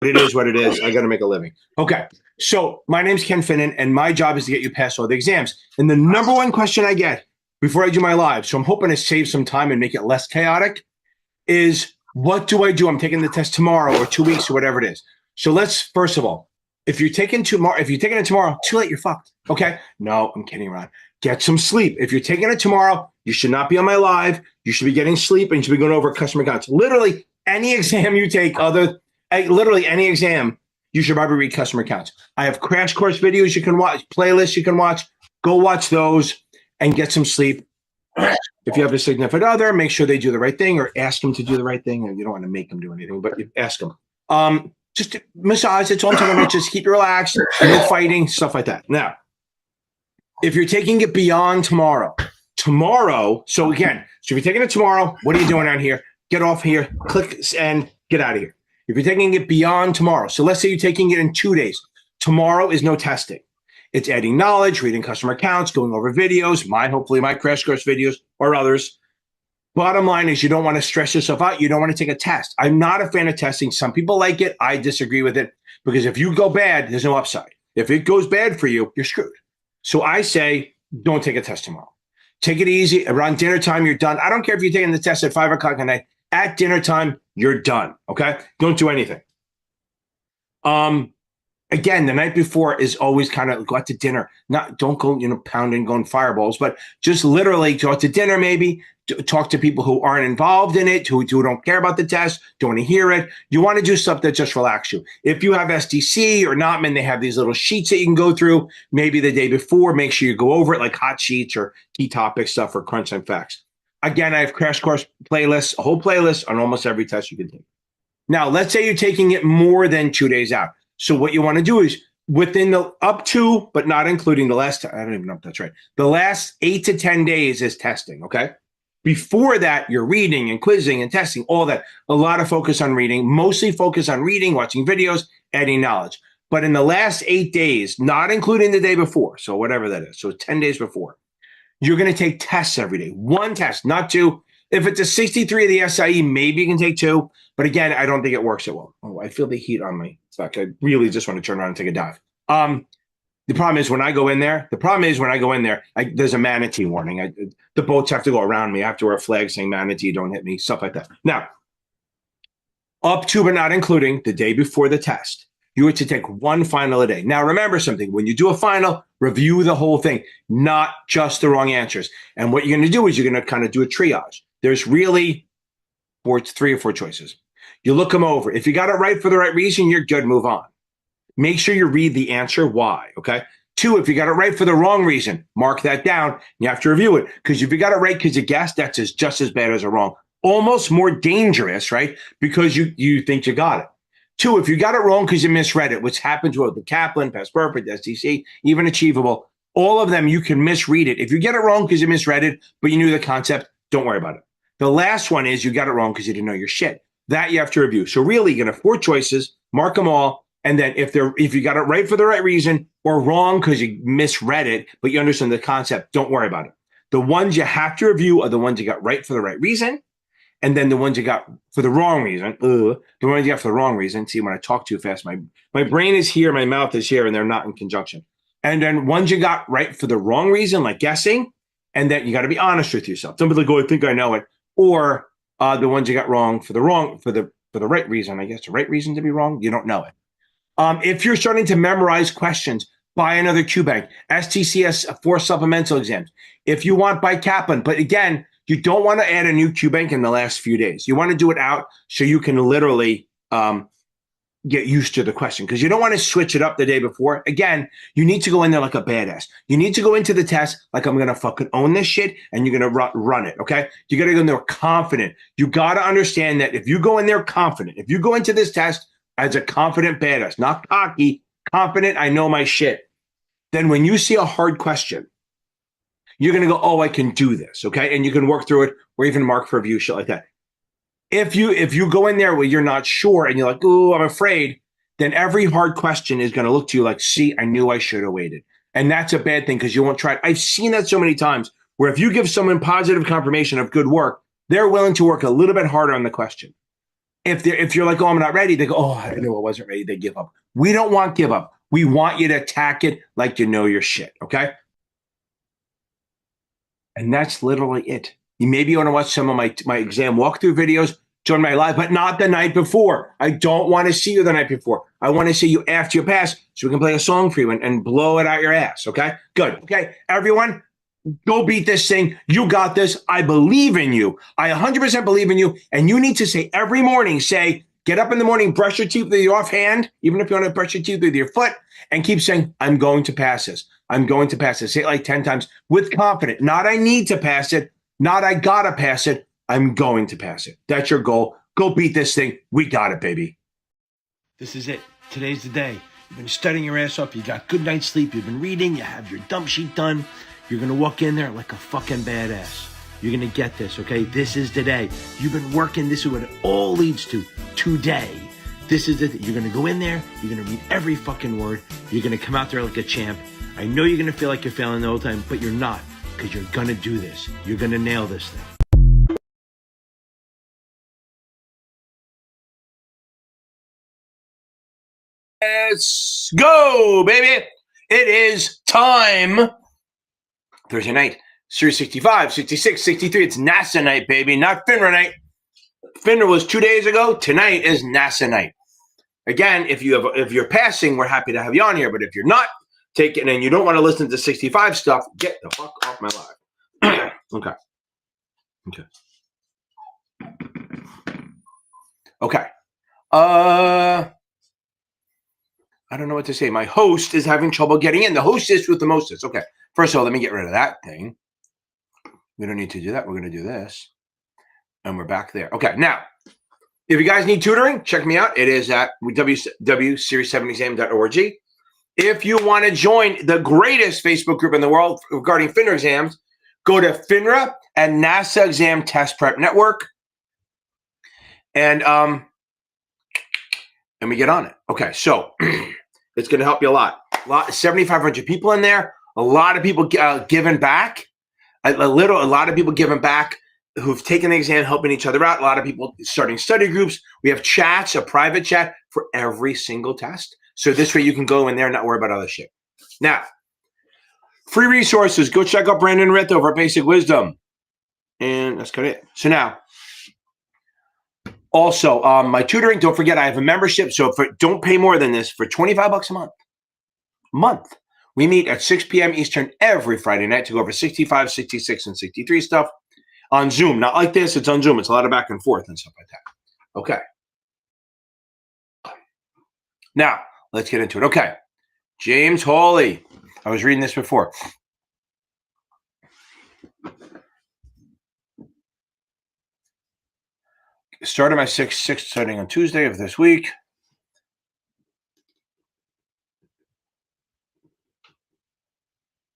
it is what it is. I got to make a living. Okay. So my name's Ken Finnan, and my job is to get you past all the exams. And the number one question I get before I do my live, so I'm hoping to save some time and make it less chaotic, is what do I do? I'm taking the test tomorrow or 2 weeks or whatever it is. So let's, first of all, if you're taking it tomorrow, too late, you're fucked. Okay? No, I'm kidding around. Get some sleep. If you're taking it tomorrow, you should not be on my live. You should be getting sleep and you should be going over customer accounts. Literally any exam you take, literally any exam, you should probably read customer accounts. I have crash course videos you can watch, playlists you can watch. Go watch those and get some sleep. If you have a significant other, make sure they do the right thing or ask them to do the right thing. And you don't want to make them do anything, but you ask them. Just massage it. All I'm talking about, just keep you relaxed, no fighting, stuff like that. Now, if you're taking it beyond tomorrow, so again, so if you're taking it tomorrow, what are you doing out here? Get off here, click and get out of here. If you're taking it beyond tomorrow, so let's say you're taking it in 2 days. Tomorrow is no testing. It's adding knowledge, reading customer accounts, going over videos, hopefully my crash course videos or others. Bottom line is you don't want to stress yourself out. You don't want to take a test. I'm not a fan of testing. Some people like it. I disagree with it because if you go bad, there's no upside. If it goes bad for you, you're screwed. So I say, don't take a test tomorrow. Take it easy. Around dinner time, you're done. I don't care if you're taking the test at 5 o'clock at night. At dinner time, you're done. Okay? Don't do anything. Again, the night before is always kind of go out to dinner. Don't go, pounding, going fireballs, but just literally go out to dinner, maybe talk to people who aren't involved in it, who don't care about the test, don't want to hear it. You want to do stuff that just relax you. If you have SDC or Notman, they have these little sheets that you can go through maybe the day before. Make sure you go over it like hot sheets or key topic stuff or crunch time facts. Again, I have crash course playlists, a whole playlist on almost every test you can take. Now, let's say you're taking it more than 2 days out. So what you want to do is within the up to, but not including the last, I don't even know if that's right. The last 8 to 10 days is testing, okay? Before that, you're reading and quizzing and testing, all that. A lot of focus on reading, mostly focus on reading, watching videos, adding knowledge. But in the last 8 days, not including the day before, so whatever that is, so 10 days before, you're going to take tests every day. One test, not two. If it's a 63 of the SIE, maybe you can take 2. But again, I don't think it works so well. Oh, I feel the heat on my back. I really just want to turn around and take a dive. The problem is when I go in there, there's a manatee warning. The boats have to go around me. I have to wear a flag saying manatee, don't hit me, stuff like that. Now, up to but not including the day before the test, you are to take one final a day. Now, remember something. When you do a final, review the whole thing, not just the wrong answers. And what you're going to do is you're going to kind of do a triage. There's really 3 or 4 choices. You look them over. If you got it right for the right reason, you're good. Move on. Make sure you read the answer why, okay? 2, if you got it right for the wrong reason, mark that down. You have to review it because if you got it right because you guessed, that's just as bad as a wrong. Almost more dangerous, right? Because you think you got it. 2, if you got it wrong because you misread it, which happens with the Kaplan, Past Perfect, SDC, even Achievable, all of them, you can misread it. If you get it wrong because you misread it, but you knew the concept, don't worry about it. The last one is you got it wrong because you didn't know your shit. That you have to review. So really, you're going to have 4 choices, mark them all. And then if you got it right for the right reason or wrong because you misread it, but you understand the concept, don't worry about it. The ones you have to review are the ones you got right for the right reason. And then the ones you got for the wrong reason, See, when I talk too fast, my brain is here, my mouth is here, and they're not in conjunction. And then ones you got right for the wrong reason, like guessing, and then you got to be honest with yourself. Don't be like, oh, I think I know it. Or the ones you got wrong for the right reason, I guess the right reason to be wrong, you don't know it. If you're starting to memorize questions, buy another QBank. STCS 4 supplemental exams. If you want, buy Kaplan. But again, you don't want to add a new QBank in the last few days. You want to do it out so you can literally get used to the question because you don't want to switch it up the day before. Again, you need to go in there like a badass. You need to go into the test like I'm going to fucking own this shit and you're going to run it, okay? You got to go in there confident. You got to understand that if you go in there confident, if you go into this test as a confident badass, not cocky, confident, I know my shit, then when you see a hard question, you're going to go, oh, I can do this, okay? And you can work through it or even mark for review, shit like that. If you go in there where you're not sure and you're like, oh, I'm afraid, then every hard question is going to look to you like, see, I knew I should have waited. And that's a bad thing because you won't try it. I've seen that so many times where if you give someone positive confirmation of good work, they're willing to work a little bit harder on the question. If you're like, oh, I'm not ready, they go, oh, I knew I wasn't ready. They give up. We don't want give up. We want you to attack it like you know your shit. Okay. And that's literally it. You maybe want to watch some of my exam walkthrough videos, join my live, but not the night before. I don't want to see you the night before. I want to see you after you pass so we can play a song for you and blow it out your ass. Okay. Good. Okay. Everyone, go beat this thing. You got this. I believe in you. I 100% believe in you. And you need to say every morning, get up in the morning, brush your teeth with your offhand, even if you want to brush your teeth with your foot, and keep saying, I'm going to pass this. I'm going to pass this. Say it like 10 times with confidence. Not I need to pass it. Not I got to pass it. I'm going to pass it. That's your goal. Go beat this thing. We got it, baby. This is it. Today's the day. You've been studying your ass off. You got good night's sleep. You've been reading. You have your dump sheet done. You're going to walk in there like a fucking badass. You're going to get this, okay? This is the day. You've been working. This is what it all leads to. Today. This is it. You're going to go in there. You're going to read every fucking word. You're going to come out there like a champ. I know you're going to feel like you're failing the whole time, but you're not, because you're going to do this. You're going to nail this thing. Let's go, baby. It is time. Thursday night, Series 65, 66, 63. It's NASAA night, baby, not FINRA night. FINRA was 2 days ago. Tonight is NASAA night. Again, if you're passing, we're happy to have you on here. But if you're not taking and you don't want to listen to 65 stuff, get the fuck off my live. Okay. I don't know what to say. My host is having trouble getting in. The hostess with the mostest. Okay. First of all, let me get rid of that thing. We don't need to do that. We're going to do this. And we're back there. Okay. Now, if you guys need tutoring, check me out. It is at www.series7exam.org. If you want to join the greatest Facebook group in the world regarding FINRA exams, go to FINRA and NASAA Exam Test Prep Network. And we get on it. Okay. So it's going to help you a lot. 7,500 people in there. A lot of people giving back. A lot of people giving back who've taken the exam, helping each other out. A lot of people starting study groups. We have chats, a private chat for every single test. So this way you can go in there and not worry about other shit. Now, free resources. Go check out Brandon Rith over at Basic Wisdom. And that's kind of it. So now, also, my tutoring, don't forget, I have a membership. So don't pay more than this for $25 a month. We meet at 6 p.m. Eastern every Friday night to go over 65, 66, and 63 stuff on Zoom. Not like this. It's on Zoom. It's a lot of back and forth and stuff like that. Okay. Now, let's get into it. Okay. James Hawley. I was reading this before. Started my sixth studying on Tuesday of this week.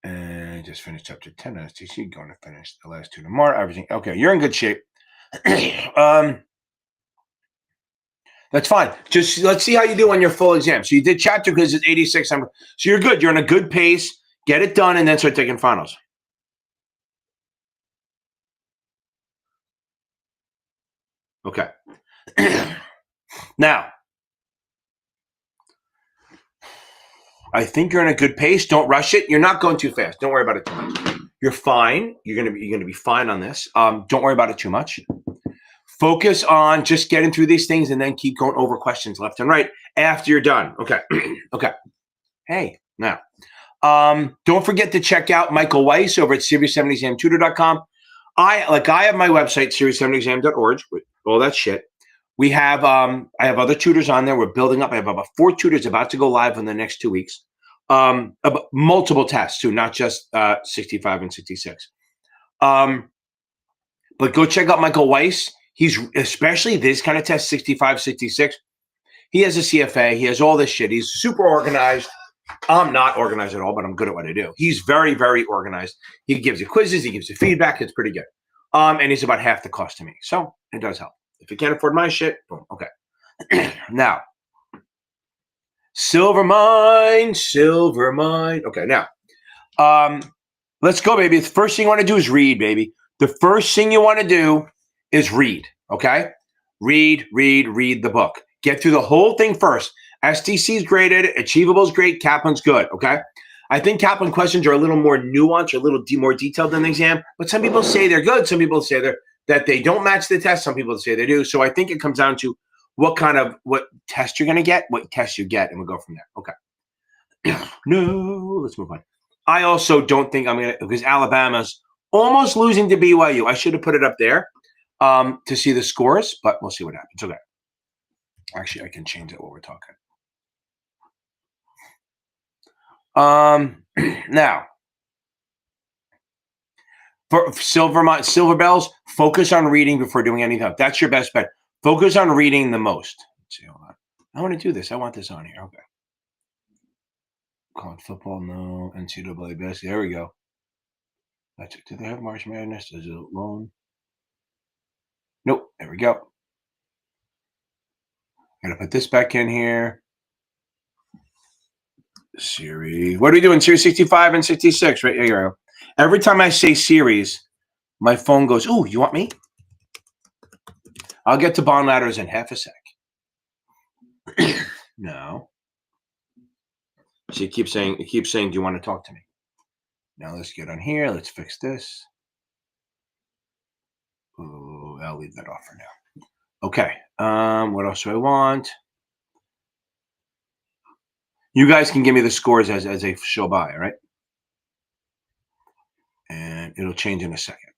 And I just finished chapter 10 on STC. Going to finish the last two tomorrow. Everything. Okay, you're in good shape. That's fine. Just let's see how you do on your full exam. So you did chapter because it's 86. So you're good. You're in a good pace. Get it done and then start taking finals. Okay. Now, I think you're in a good pace. Don't rush it. You're not going too fast. Don't worry about it too much. You're fine. You're gonna be fine on this. Don't worry about it too much. Focus on just getting through these things and then keep going over questions left and right after you're done. Okay. Okay. Hey, now, don't forget to check out Michael Weiss over at series7examtutor.com. I have my website, series7exam.org, with all that shit. We have, I have other tutors on there. We're building up. I have about 4 tutors about to go live in the next 2 weeks. About multiple tests too, not just 65 and 66. But go check out Michael Weiss. He's especially this kind of test, 65, 66. He has a CFA. He has all this shit. He's super organized. I'm not organized at all, but I'm good at what I do. He's very, very organized. He gives you quizzes. He gives you feedback. It's pretty good. And he's about half the cost to me. So it does help. If you can't afford my shit, boom. Okay. Now, silver mine. Okay, now, let's go, baby. The first thing you want to do is read, baby. The first thing you want to do is read, okay? read the book. Get through the whole thing first. STC is graded, Achievable is great, Kaplan's good, okay? I think Kaplan questions are a little more nuanced, or a little more detailed than the exam, but some people say they're good. Some people say that they don't match the test. Some people say they do. So I think it comes down to what test you're going to get, what test you get, and we'll go from there. Okay. No, let's move on. I also don't think I'm going to, because Alabama's almost losing to BYU. I should have put it up there to see the scores, but we'll see what happens. Okay. Actually, I can change it while we're talking. Now, for silver bells, focus on reading before doing anything else. That's your best bet. Focus on reading the most. Let's see, hold on. I want to do this. I want this on here. Okay. College football, no. NCAA basketball. There we go. Do they have March Madness? Is it alone? Nope. There we go. Gotta put this back in here. Series. What are we doing? Series 65 and 66. Right here. You go. Every time I say series, my phone goes, "Ooh, you want me?" I'll get to bond ladders in half a sec. No. See, it keeps saying, "Do you want to talk to me?" Now let's get on here. Let's fix this. Oh, I'll leave that off for now. Okay. What else do I want? You guys can give me the scores as they show by, all right? And it'll change in a second.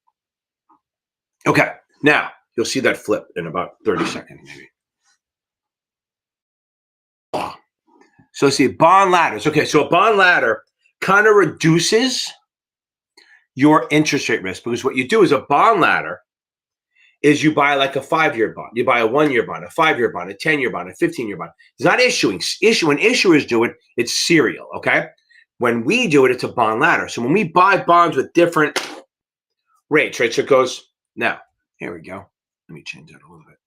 Okay. Now you'll see that flip in about 30 seconds, maybe. So see, bond ladders. Okay, so a bond ladder kind of reduces your interest rate risk, because what you do is a bond ladder is you buy like a 5-year bond. You buy a 1-year bond, a 5-year bond, a 10-year bond, a 15-year bond. It's not issuing. When issuers do it, it's serial, okay? When we do it, it's a bond ladder. So when we buy bonds with different rates, right? So it goes, now, here we go. Let me change that a little bit.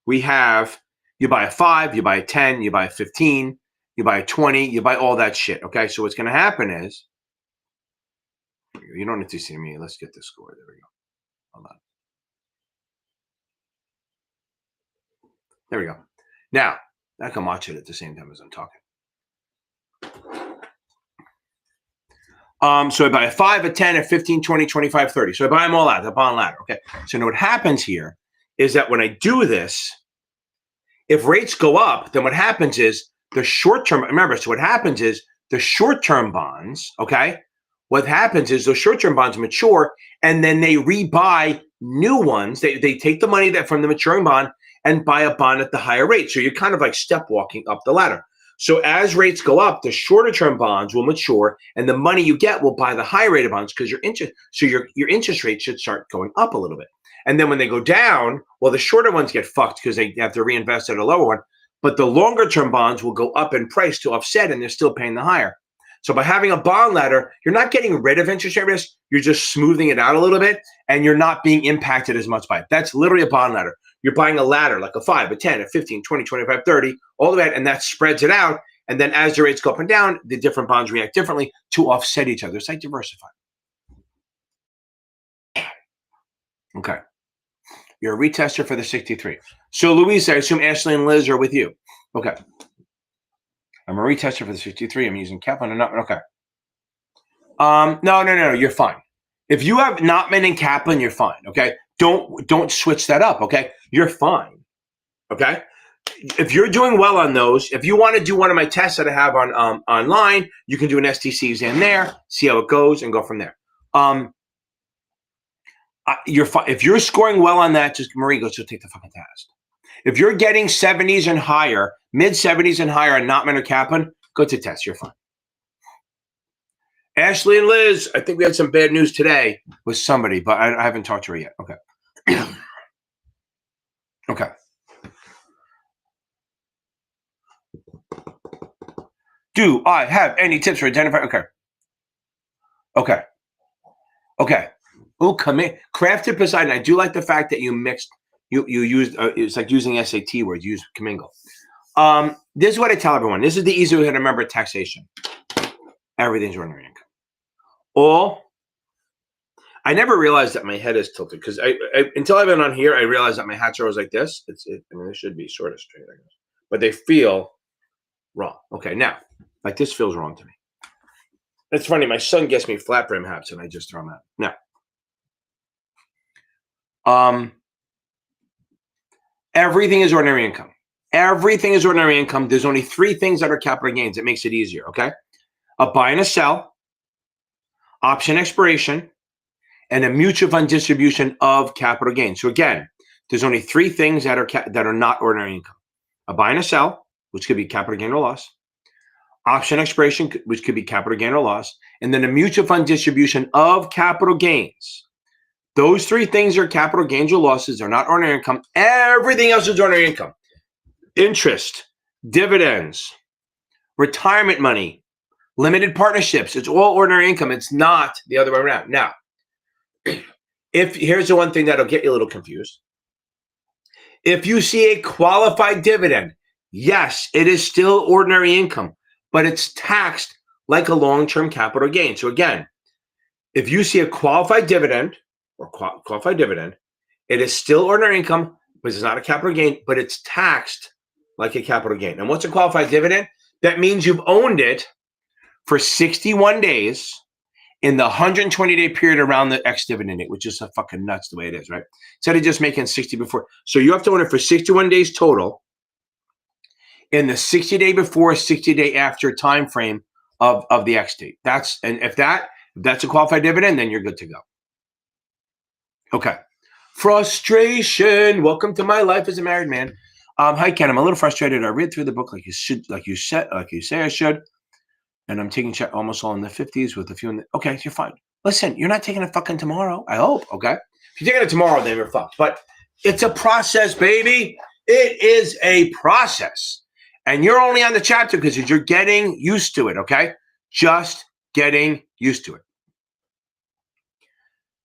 We have, you buy a 5, you buy a 10, you buy a 15, you buy a 20, you buy all that shit, okay? So what's going to happen is, you don't need to see me. Let's get the score. There we go. Hold on. There we go. Now, I can watch it at the same time as I'm talking. So I buy a 5, a 10, a 15, 20, 25, 30. So I buy them all out, the bond ladder, okay? So now what happens here is that when I do this, if rates go up, then what happens is the short-term, remember, so what happens is the short-term bonds, okay? What happens is those short-term bonds mature, and then they rebuy new ones. They take the money that from the maturing bond and buy a bond at the higher rate. So you're kind of like step walking up the ladder. So as rates go up, the shorter-term bonds will mature, and the money you get will buy the higher rate of bonds, because your interest rate should start going up a little bit. And then when they go down, well, the shorter ones get fucked because they have to reinvest at a lower one. But the longer-term bonds will go up in price to offset, and they're still paying the higher. So by having a bond ladder, you're not getting rid of interest rate risk. You're just smoothing it out a little bit, and you're not being impacted as much by it. That's literally a bond ladder. You're buying a ladder like a 5, a 10, a 15, 20, 25, 30, all the way, and that spreads it out. And then as the rates go up and down, the different bonds react differently to offset each other. It's like diversifying. Okay. You're a retester for the 63. So Louise, I assume Ashley and Liz are with you. Okay. I'm a retester for the 63. I'm using Kaplan or not. Okay. No. You're fine. If you have Notman and Kaplan, you're fine. Okay. Don't switch that up. Okay. You're fine. Okay. If you're doing well on those, if you want to do one of my tests that I have on online, you can do an STC exam there, see how it goes, and go from there. You're fine. If you're scoring well on that, just Marie, go take the fucking test. If you're getting 70s and higher, mid 70s and higher, and Notman or Kaplan, go to test. You're fine. Ashley and Liz, I think we had some bad news today with somebody, but I haven't talked to her yet. Okay. Okay. Do I have any tips for identifying? Okay. Oh, come in. Crafted Poseidon. I do like the fact that you mixed. You used. It's like using SAT words. Use commingle. This is what I tell everyone. This is the easy way to remember taxation. Everything's ordinary income. I never realized that my head is tilted because until I've been on here, I realized that my hats are always like this. I mean, they should be sort of straight, I guess, but they feel wrong. Okay, now, like this feels wrong to me. It's funny. My son gets me flat brim hats, and I just throw them out. Now, everything is ordinary income. Everything is ordinary income. There's only 3 things that are capital gains. It makes it easier. Okay, a buy and a sell, option expiration, and a mutual fund distribution of capital gains. So again, there's only 3 things that are not ordinary income: a buy and a sell, which could be capital gain or loss; option expiration, which could be capital gain or loss; and then a mutual fund distribution of capital gains. Those 3 things are capital gains or losses. They're not ordinary income. Everything else is ordinary income: interest, dividends, retirement money, limited partnerships. It's all ordinary income. It's not the other way around. Now, here's the one thing that'll get you a little confused. If you see a qualified dividend, yes, it is still ordinary income, but it's taxed like a long-term capital gain. So again, if you see a qualified dividend it is still ordinary income, but it's not a capital gain, but it's taxed like a capital gain. And what's a qualified dividend? That means you've owned it for 61 days in the 120-day period around the ex-dividend date, which is a fucking nuts the way it is, right? Instead of just making 60 before. So you have to own it for 61 days total in the 60-day before, 60-day after time frame of the ex date. And if that's a qualified dividend, then you're good to go. Okay. Frustration. Welcome to my life as a married man. Hi, Ken. I'm a little frustrated. I read through the book like you say I should. And I'm taking check almost all in the 50s with a few in the, okay, you're fine. Listen, you're not taking it fucking tomorrow, I hope, okay? If you're taking it tomorrow, then you're fucked. But it's a process, baby. It is a process. And you're only on the chapter because you're getting used to it, okay? Just getting used to it.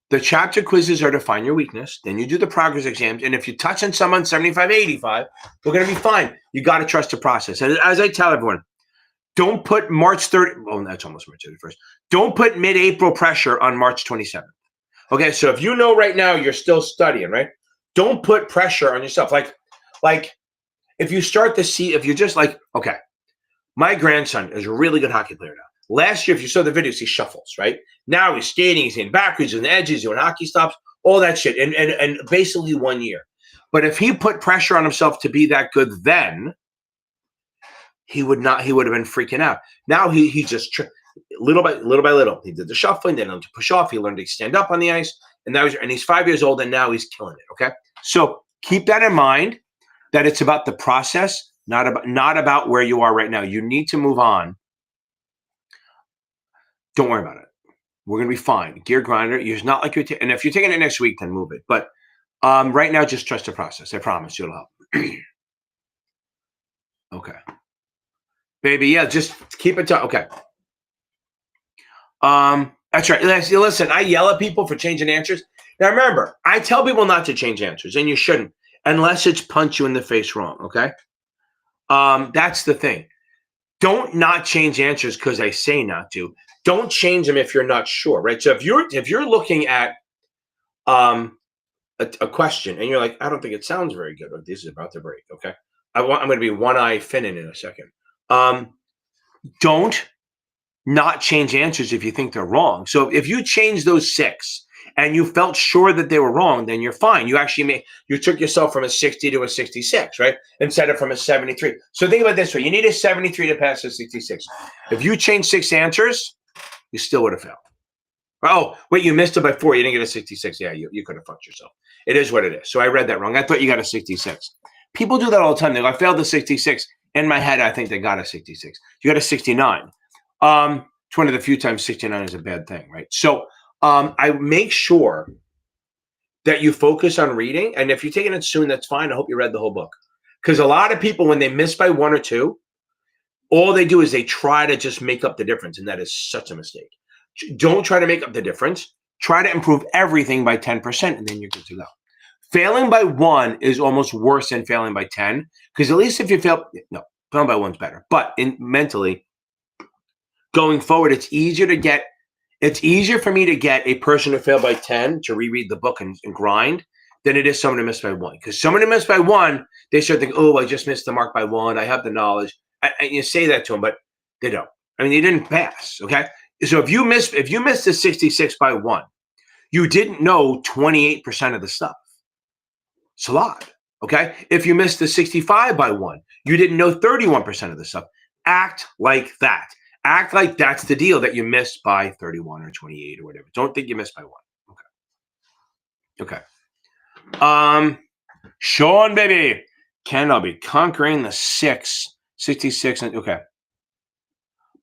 The chapter quizzes are to find your weakness. Then you do the progress exams. And if you touch on someone 75, 85, we're going to be fine. You got to trust the process. And as I tell everyone, don't put March 30th. Oh, that's almost March 31st. Don't put mid-April pressure on March 27th. Okay, so if you know right now you're still studying, right? Don't put pressure on yourself. Like if you start to see, if you're just like, okay, my grandson is a really good hockey player now. Last year, if you saw the videos, he shuffles, right? Now he's skating, he's in backwards, he's in edges, doing hockey stops, all that shit, and basically 1 year. But if he put pressure on himself to be that good then, he would have been freaking out. Now he just little by little, he did the shuffling, then he learned to push off, he learned to stand up on the ice, and he's 5 years old, and now he's killing it. Okay, so keep that in mind. That it's about the process, not about where you are right now. You need to move on. Don't worry about it. We're gonna be fine. Gear grinder. You're not like and if you're taking it next week, then move it. But right now, just trust the process. I promise you'll help. Okay. Baby, yeah, just keep it to okay. That's right. Listen, I yell at people for changing answers. Now remember, I tell people not to change answers, and you shouldn't, unless it's punch you in the face wrong. Okay. That's the thing. Don't not change answers because I say not to. Don't change them if you're not sure, right? So if you're looking at a question and you're like, I don't think it sounds very good, or this is about to break. Okay. I'm going to be one-eye finning in a second. Don't not change answers if you think they're wrong. So if you change those 6 and you felt sure that they were wrong, then you're fine. You actually you took yourself from a 60 to a 66, right? Instead of from a 73. So think about it this way. You need a 73 to pass a 66. If you change 6 answers, you still would have failed. Oh, wait, you missed it by 4. You didn't get a 66. Yeah, you could have fucked yourself. It is what it is. So I read that wrong. I thought you got a 66. People do that all the time. They go, I failed the 66. In my head, I think they got a 66. You got a 69. It's one of the few times 69 is a bad thing, right? So I make sure that you focus on reading. And if you're taking it soon, that's fine. I hope you read the whole book. Because a lot of people, when they miss by 1 or 2, all they do is they try to just make up the difference. And that is such a mistake. Don't try to make up the difference. Try to improve everything by 10%, and then you're good to go. Failing by 1 is almost worse than failing by 10, because at least if you fail, no, failing by 1's better. But mentally, going forward, it's easier to get It's easier for me to get a person who failed by 10 to reread the book and grind than it is someone who missed by 1. Because someone who missed by 1, they start thinking, oh, I just missed the mark by 1. I have the knowledge. And you say that to them, but they don't. I mean, they didn't pass, okay? So if you missed the 66 by 1, you didn't know 28% of the stuff. It's a lot, okay? If you missed the 65 by 1, you didn't know 31% of the stuff. Act like that. Act like that's the deal, that you missed by 31 or 28 or whatever. Don't think you missed by 1. Okay. Sean, baby. Ken, I'll be conquering the 66. And okay.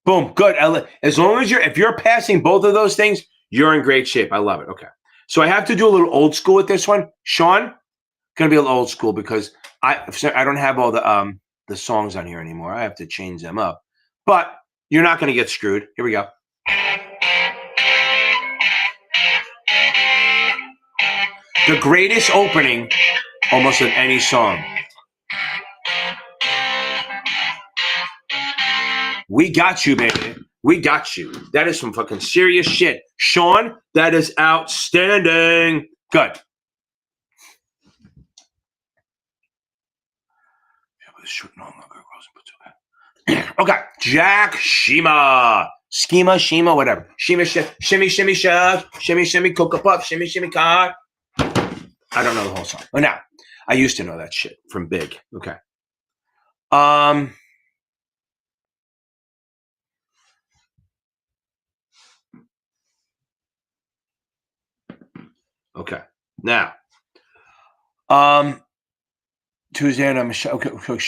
Boom. Good. As long as if you're passing both of those things, you're in great shape. I love it. Okay. So I have to do a little old school with this one. Sean, gonna be a little old school because I don't have all the songs on here anymore. I have to change them up. But you're not gonna get screwed. Here we go. The greatest opening almost of any song. We got you, baby. We got you. That is some fucking serious shit. Sean, that is outstanding. Good. Okay. Jack Shima. Shima, whatever. Shimmy, shimmy, cocoa puff, shimmy, car. I don't know the whole song. But now, I used to know that shit from Big. Okay. Okay. Now, Tuesday and Michelle.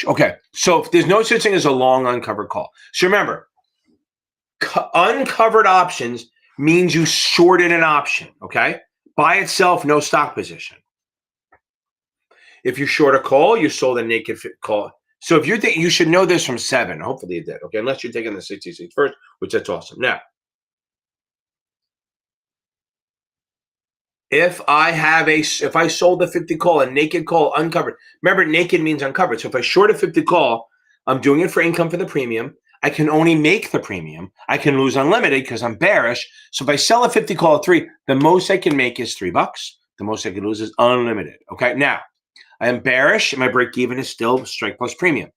Okay. So there's no such thing as a long uncovered call. So remember, uncovered options means you shorted an option. Okay. By itself, no stock position. If you short a call, you sold a naked call. So if you're thinking, you should know this from 7. Hopefully you did. Okay. Unless you're taking the 66 first, which that's awesome. Now, if I sold a 50 call, a naked call, uncovered. Remember, naked means uncovered. So if I short a 50 call, I'm doing it for income for the premium. I can only make the premium. I can lose unlimited because I'm bearish. So if I sell a 50 call at 3, the most I can make is $3. The most I can lose is unlimited. Okay. Now, I am bearish and my break even is still strike plus premium.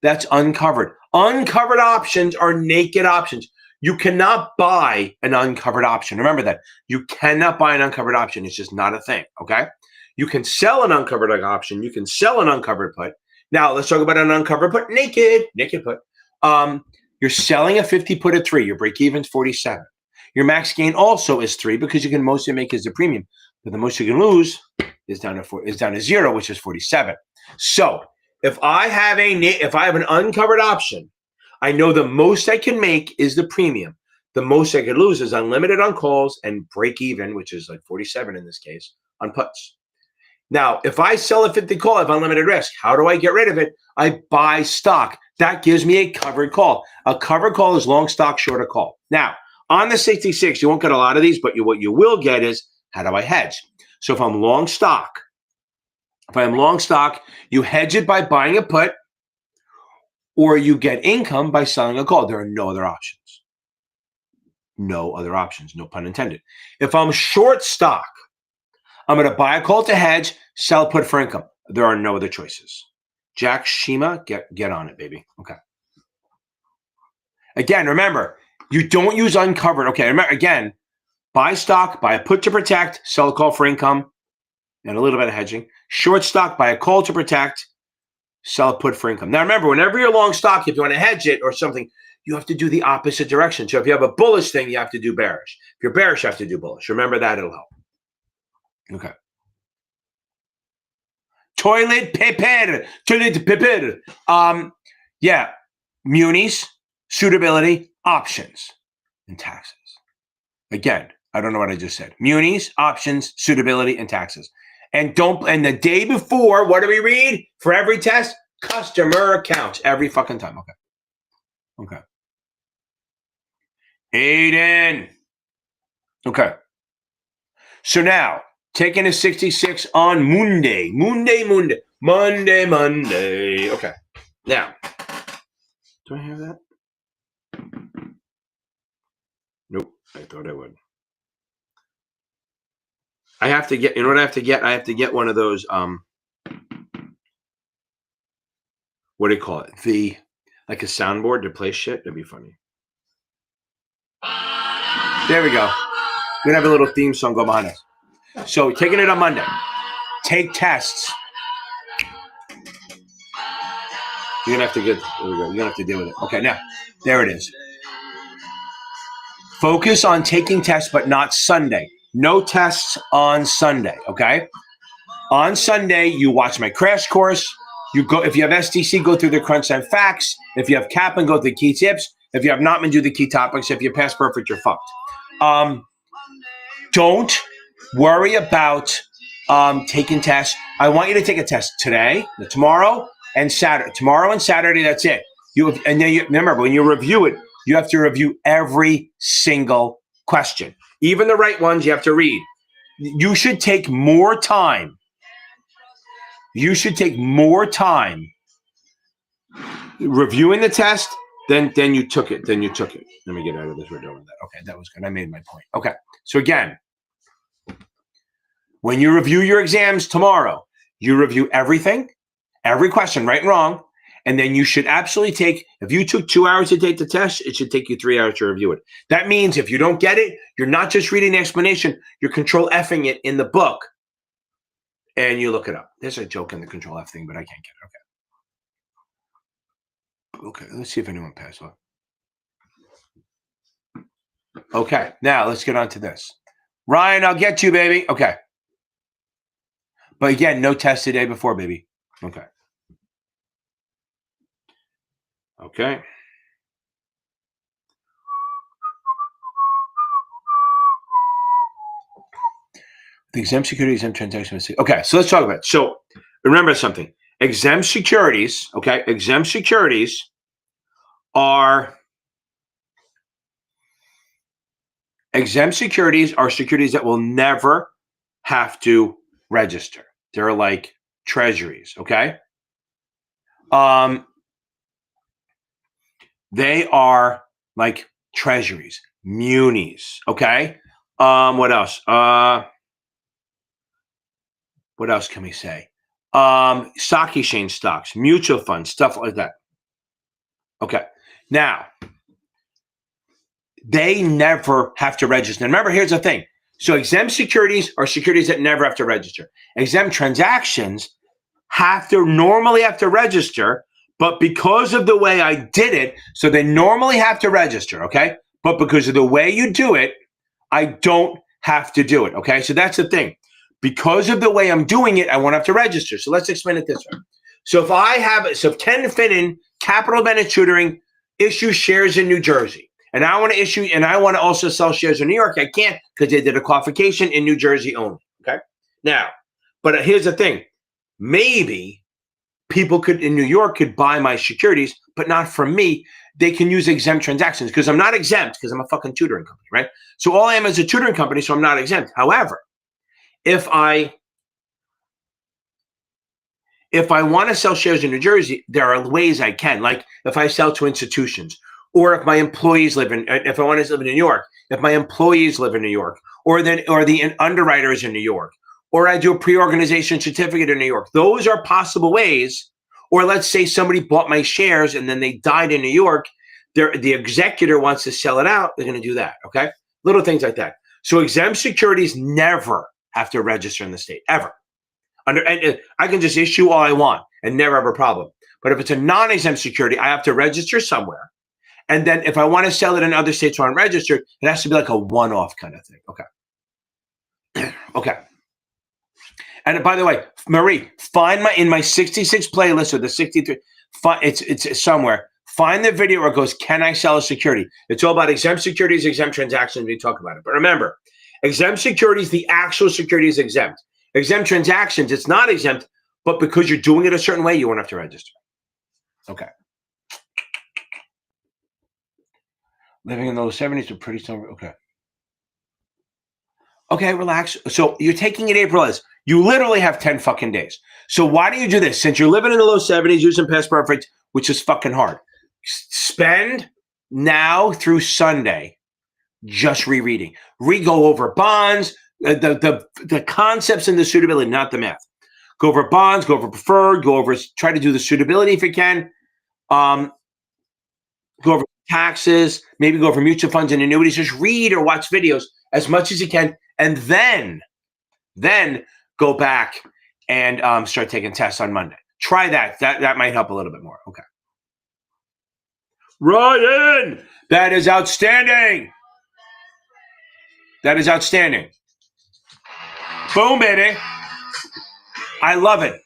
That's uncovered. Uncovered options are naked options. You cannot buy an uncovered option. Remember that. You cannot buy an uncovered option. It's just not a thing, okay? You can sell an uncovered option. You can sell an uncovered put. Now, let's talk about an uncovered put. Naked put. You're selling a 50 put at 3. Your break even is 47. Your max gain also is 3 because you can mostly make is the premium. But the most you can lose is down to 0, which is 47. So if I have an uncovered option, I know the most I can make is the premium. The most I could lose is unlimited on calls and break even, which is like 47 in this case, on puts. Now, if I sell a 50 call, I have unlimited risk. How do I get rid of it? I buy stock. That gives me a covered call. A covered call is long stock, short a call. Now, on the 66, you won't get a lot of these, but what you will get is, how do I hedge? So if I'm long stock, you hedge it by buying a put, or you get income by selling a call. There are no other options. No other options, no pun intended. If I'm short stock, I'm going to buy a call to hedge, sell a put for income. There are no other choices. Jack Shima, get on it, baby. Okay. Again, remember, you don't use uncovered. Okay, remember, again, buy stock, buy a put to protect, sell a call for income, and a little bit of hedging. Short stock, buy a call to protect, sell a put for income. Now, remember, whenever you're long stock, if you want to hedge it or something, you have to do the opposite direction. So if you have a bullish thing, you have to do bearish. If you're bearish, you have to do bullish. Remember that, it'll help. Okay. Toilet paper. Yeah. Munis, suitability, options, and taxes. Again, I don't know what I just said. Munis, options, suitability, and taxes. And the day before, what do we read for every test? Customer accounts every fucking time. Okay. Aiden. Okay. So now, taking a 66 on Monday. Okay. Now, do I have that? Nope. I thought I would. I have to get, you know what I have to get? I have to get one of those, what do you call it? Like a soundboard to play shit. That'd be funny. There we go. We're gonna have a little theme song go behind us. So taking it on Monday. Take tests. You're gonna have to get, there we go. You're gonna have to deal with it. Okay, now, there it is. Focus on taking tests, but not Sunday. No tests on Sunday, okay? On Sunday, you watch my crash course. You go, if you have SDC, go through the crunch time facts. If you have Kaplan, go through the key tips. If you have Notman, do the key topics. If you pass perfect, you're fucked. Don't worry about taking tests. I want you to take a test today, tomorrow, and Saturday. Tomorrow and Saturday, that's it. And then remember, when you review it, you have to review every single question. Even the right ones you have to read. You should take more time. You should take more time reviewing the test than you took it. Let me get out of this. We're done with that. Okay, that was good. I made my point. Okay, so again, when you review your exams tomorrow, you review everything, every question, right and wrong, and then you should absolutely take, if you took 2 hours to take the test, it should take you 3 hours to review it. That means if you don't get it, you're not just reading the explanation, you're control F-ing it in the book, and you look it up. There's a joke in the control F thing, but I can't get it. Okay, let's see if anyone passed on. Okay, now let's get on to this. Ryan, I'll get you, baby. Okay. But again, no test the day before, baby. Okay. Okay. The exempt security, exempt transaction. Okay, so let's talk about it. So remember something. Exempt securities, okay, exempt securities are securities that will never have to register. They're like treasuries, okay? They are like treasuries, munis, okay? What else? What else can we say? Stock exchange stocks, mutual funds, stuff like that. Okay. Now, they never have to register. And remember, here's the thing. So exempt securities are securities that never have to register. Exempt transactions normally have to register, but because of the way I did it, so they normally have to register, okay? But because of the way you do it, I don't have to do it, okay? So that's the thing. Because of the way I'm doing it, I won't have to register. So let's explain it this way. So if Ken Finnan, Capital Bennett Tutoring, issues shares in New Jersey, and I want to also sell shares in New York, I can't because they did a qualification in New Jersey only, okay? Now, but here's the thing. Maybe people in New York could buy my securities, but not from me. They can use exempt transactions because I'm not exempt because I'm a fucking tutoring company, right? So all I am is a tutoring company, so I'm not exempt. However, if I want to sell shares in New Jersey, there are ways I can. Like if I sell to institutions, or if my employees if I want to live in New York, if my employees live in New York, or the underwriters in New York, or I do a pre-organization certificate in New York. Those are possible ways. Or let's say somebody bought my shares and then they died in New York. The executor wants to sell it out. They're going to do that. Okay, little things like that. So exempt securities never have to register in the state ever. And I can just issue all I want and never have a problem. But if it's a non-exempt security, I have to register somewhere. And then if I want to sell it in other states where I'm registered, it has to be like a one-off kind of thing. Okay. Okay. And by the way, Marie, find in my 66 playlist or the 63, it's somewhere. Find the video where it goes, can I sell a security? It's all about exempt securities, exempt transactions. We talk about it. But remember, exempt securities, the actual security is exempt. Exempt transactions, it's not exempt, but because you're doing it a certain way, you won't have to register. Okay. Living in the low 70s are pretty somber. Okay. Okay, relax. So you're taking it April as you literally have 10 fucking days. So why don't you do this? Since you're living in the low 70s, using past perfect, which is fucking hard. Spend now through Sunday just rereading. Go over bonds, the concepts and the suitability, not the math. Go over bonds, go over preferred, try to do the suitability if you can. Go over taxes, maybe go over mutual funds and annuities. Just read or watch videos as much as you can, and then go back and start taking tests on Monday. Try that. That might help a little bit more. Okay. Ryan, that is outstanding. That is outstanding. Boom, baby. I love it.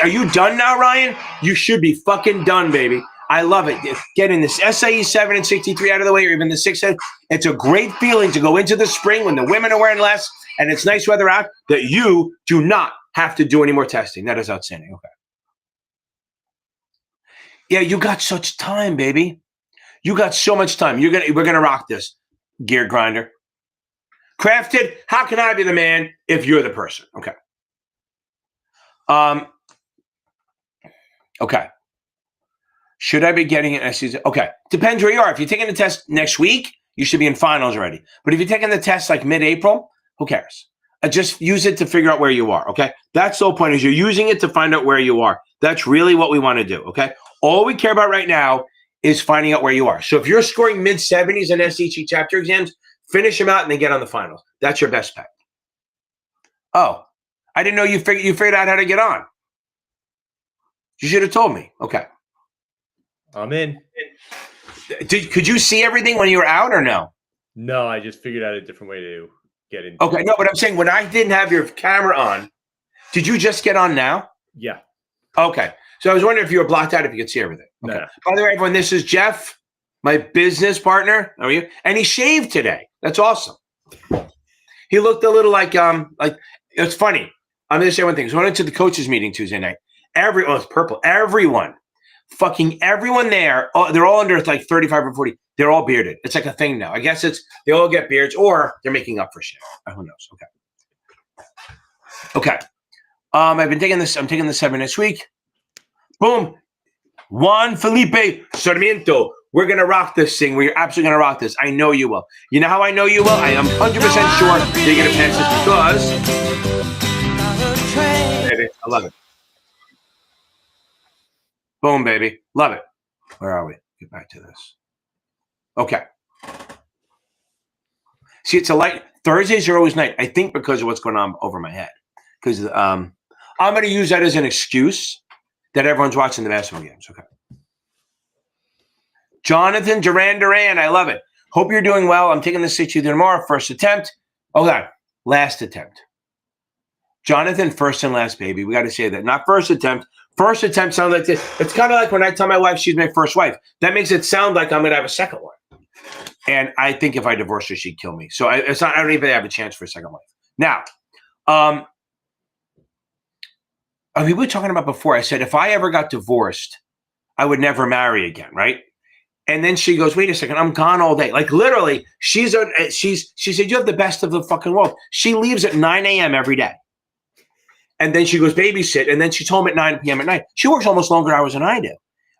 Are you done now, Ryan? You should be fucking done, baby. I love it. Getting this SAE 7 and 63 out of the way, or even the 6. It's a great feeling to go into the spring when the women are wearing less and it's nice weather out, that you do not have to do any more testing. That is outstanding. Okay. Yeah, you got such time, baby. You got so much time. We're gonna rock this, gear grinder. Crafted. How can I be the man if you're the person? Okay. Okay. Should I be getting an SEC? Okay. Depends where you are. If you're taking the test next week, you should be in finals already. But if you're taking the test like mid-April, who cares? Just use it to figure out where you are. Okay. That's the whole point, is you're using it to find out where you are. That's really what we want to do. Okay. All we care about right now is finding out where you are. So if you're scoring mid-70s in SEC chapter exams, finish them out and then get on the finals. That's your best bet. Oh, I didn't know you figured out how to get on. You should have told me. Okay. I'm in. Could you see everything when you were out or no? No, I just figured out a different way to get in. Okay, no, but I'm saying when I didn't have your camera on, did you just get on now? Yeah. Okay. So I was wondering if you were blocked out, if you could see everything. Okay. No. By the way, everyone, this is Jeff, my business partner. How are you? And he shaved today. That's awesome. He looked a little like it's funny. I'm going to say one thing. So I went to the coaches meeting Tuesday night. It's purple. Everyone there, they're all under like 35 or 40. They're all bearded. It's like a thing now. I guess they all get beards, or they're making up for shit. Who knows? Okay. I'm taking the 7 this week. Boom. Juan Felipe Sarmiento. We're going to rock this thing. We're absolutely going to rock this. I know you will. You know how I know you will? I am 100% sure you're going to pass this because baby, I love it. Boom, baby. Love it. Where are we? Get back to this. Okay. See, it's a light. Thursdays are always night, I think, because of what's going on over my head. Because I'm going to use that as an excuse that everyone's watching the basketball games. Okay. Jonathan Duran, I love it. Hope you're doing well. I'm taking this 60 tomorrow. First attempt. Okay. Last attempt. Jonathan, first and last, baby. We got to say that. Not first attempt. First attempt sounds like this. It's kind of like when I tell my wife she's my first wife. That makes it sound like I'm going to have a second one. And I think if I divorced her, she'd kill me. So I don't even have a chance for a second wife. Now, we were talking about before. I said, if I ever got divorced, I would never marry again, right? And then she goes, wait a second, I'm gone all day. Like literally, she said, you have the best of the fucking world. She leaves at 9 a.m. every day. And then she goes babysit. And then she's home at 9 p.m. at night. She works almost longer hours than I do.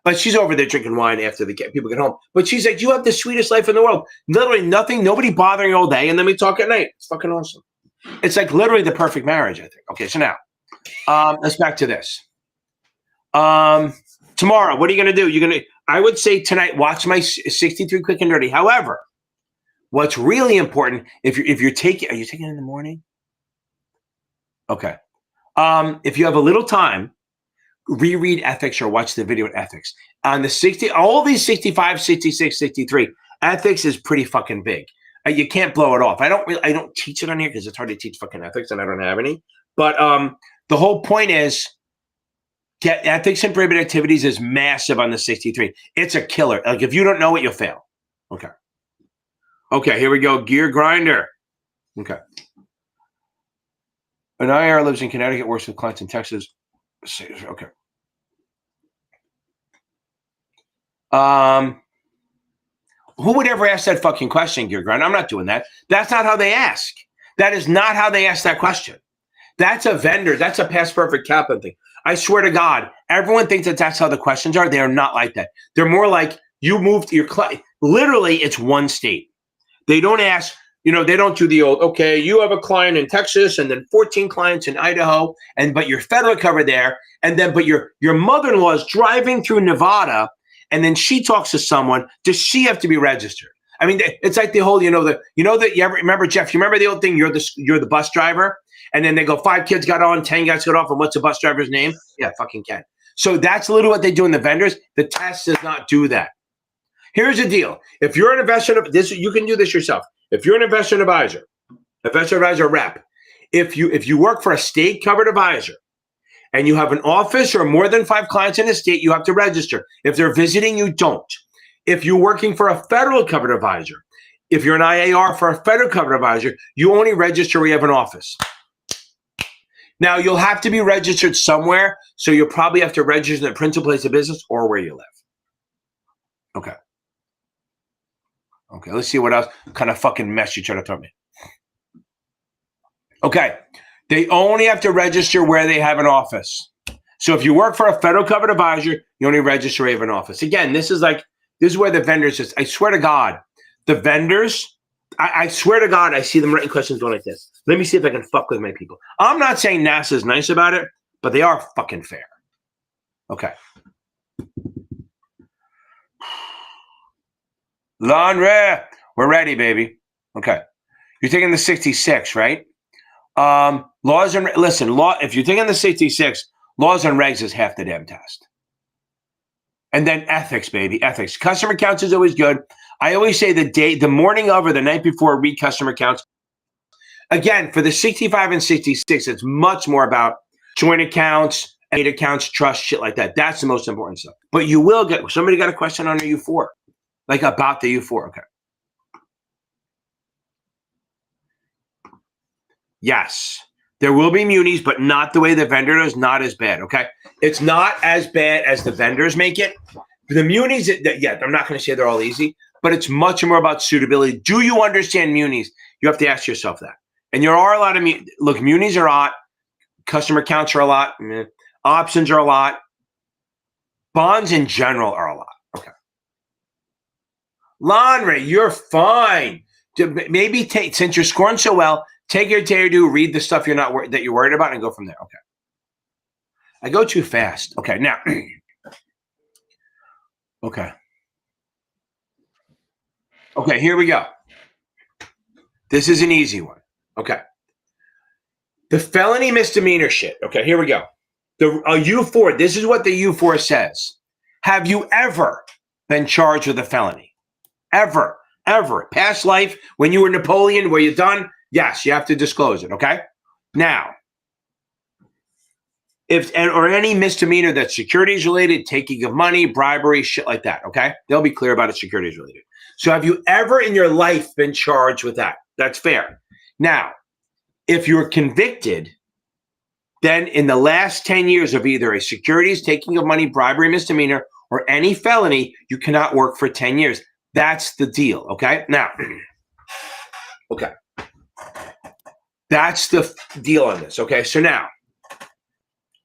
But she's over there drinking wine after people get home. But she's like, you have the sweetest life in the world. Literally nothing, nobody bothering all day. And then we talk at night. It's fucking awesome. It's like literally the perfect marriage, I think. Okay, so now, let's back to this. Tomorrow, what are you going to do? I would say tonight, watch my 63 Quick and Dirty. However, what's really important, if you're taking, are you taking it in the morning? Okay. If you have a little time, reread ethics or watch the video on ethics. On the all these 65, 66, 63, ethics is pretty fucking big. You can't blow it off. I don't teach it on here because it's hard to teach fucking ethics and I don't have any. But the whole point is, get ethics and prohibited activities is massive on the 63. It's a killer. Like if you don't know it, you'll fail. Okay. Okay, here we go. Gear grinder. Okay. An IR lives in Connecticut, works with clients in Texas. Okay. Who would ever ask that fucking question, Gear Grinder? I'm not doing that. That's not how they ask. That is not how they ask that question. That's a vendor. That's a past perfect Kaplan thing. I swear to God, everyone thinks that that's how the questions are. They are not like that. They're more like you moved your client. Literally, it's one state. They don't ask, they don't do the old, okay, you have a client in Texas and then 14 clients in Idaho, but you're federal covered there. And then, but your mother-in-law is driving through Nevada and then she talks to someone. Does she have to be registered? I mean, it's like the whole, you ever remember, Jeff, you remember the old thing, you're the bus driver? And then they go, 5 kids got on, 10 guys got off, and what's the bus driver's name? Yeah, fucking Ken. So that's literally what they do in the vendors. The test does not do that. Here's the deal. If you're an investment, you can do this yourself. If you're an investment advisor rep, if you work for a state covered advisor and you have an office or more than 5 clients in a state, you have to register. If they're visiting, you don't. If you're working for a federal covered advisor, if you're an IAR for a federal covered advisor, you only register where you have an office. Now, you'll have to be registered somewhere, so you'll probably have to register in the principal place of business or where you live. Okay. Okay, let's see what else kind of fucking mess you try to throw me. Okay, they only have to register where they have an office. So if you work for a federal covered advisor, you only register where you have an office. Again, this is where the vendors just, I swear to God, the vendors, I swear to God, I see them writing questions going like this. Let me see if I can fuck with my people. I'm not saying NASA is nice about it, but they are fucking fair. Okay. Laundry, we're ready, baby. Okay. You're taking the 66, right? Laws and listen, if you're taking the 66, laws and regs is half the damn test. And then ethics, baby, ethics. Customer counts is always good. I always say the morning of or the night before, read customer counts. Again, for the 65 and 66, it's much more about joint accounts, aid accounts, trust, shit like that. That's the most important stuff. But you will get, somebody got a question on the U4, like about the U4. Okay. Yes, there will be munis, but not the way the vendor does, not as bad, okay? It's not as bad as the vendors make it. The munis, yeah, I'm not going to say they're all easy, but it's much more about suitability. Do you understand munis? You have to ask yourself that. And there are a lot of, look, munis are a lot, customer counts are a lot, options are a lot, bonds in general are a lot, okay? Laundry, you're fine. Maybe since you're scoring so well, take your day or two, read the stuff that you're worried about and go from there. Okay. I go too fast. Okay, now. Okay. Okay, here we go. This is an easy one. Okay. The felony misdemeanor shit. Okay, here we go. The U4, this is what the U4 says. Have you ever been charged with a felony? Ever. Past life, when you were Napoleon, were you done? Yes, you have to disclose it, okay? Now, or any misdemeanor that's securities related, taking of money, bribery, shit like that, okay? They'll be clear about it, securities related. So have you ever in your life been charged with that? That's fair. Now, if you're convicted, then in the last 10 years of either a securities, taking of money, bribery, misdemeanor, or any felony, you cannot work for 10 years. That's the deal, okay? Now, okay. That's the deal on this, okay? So now,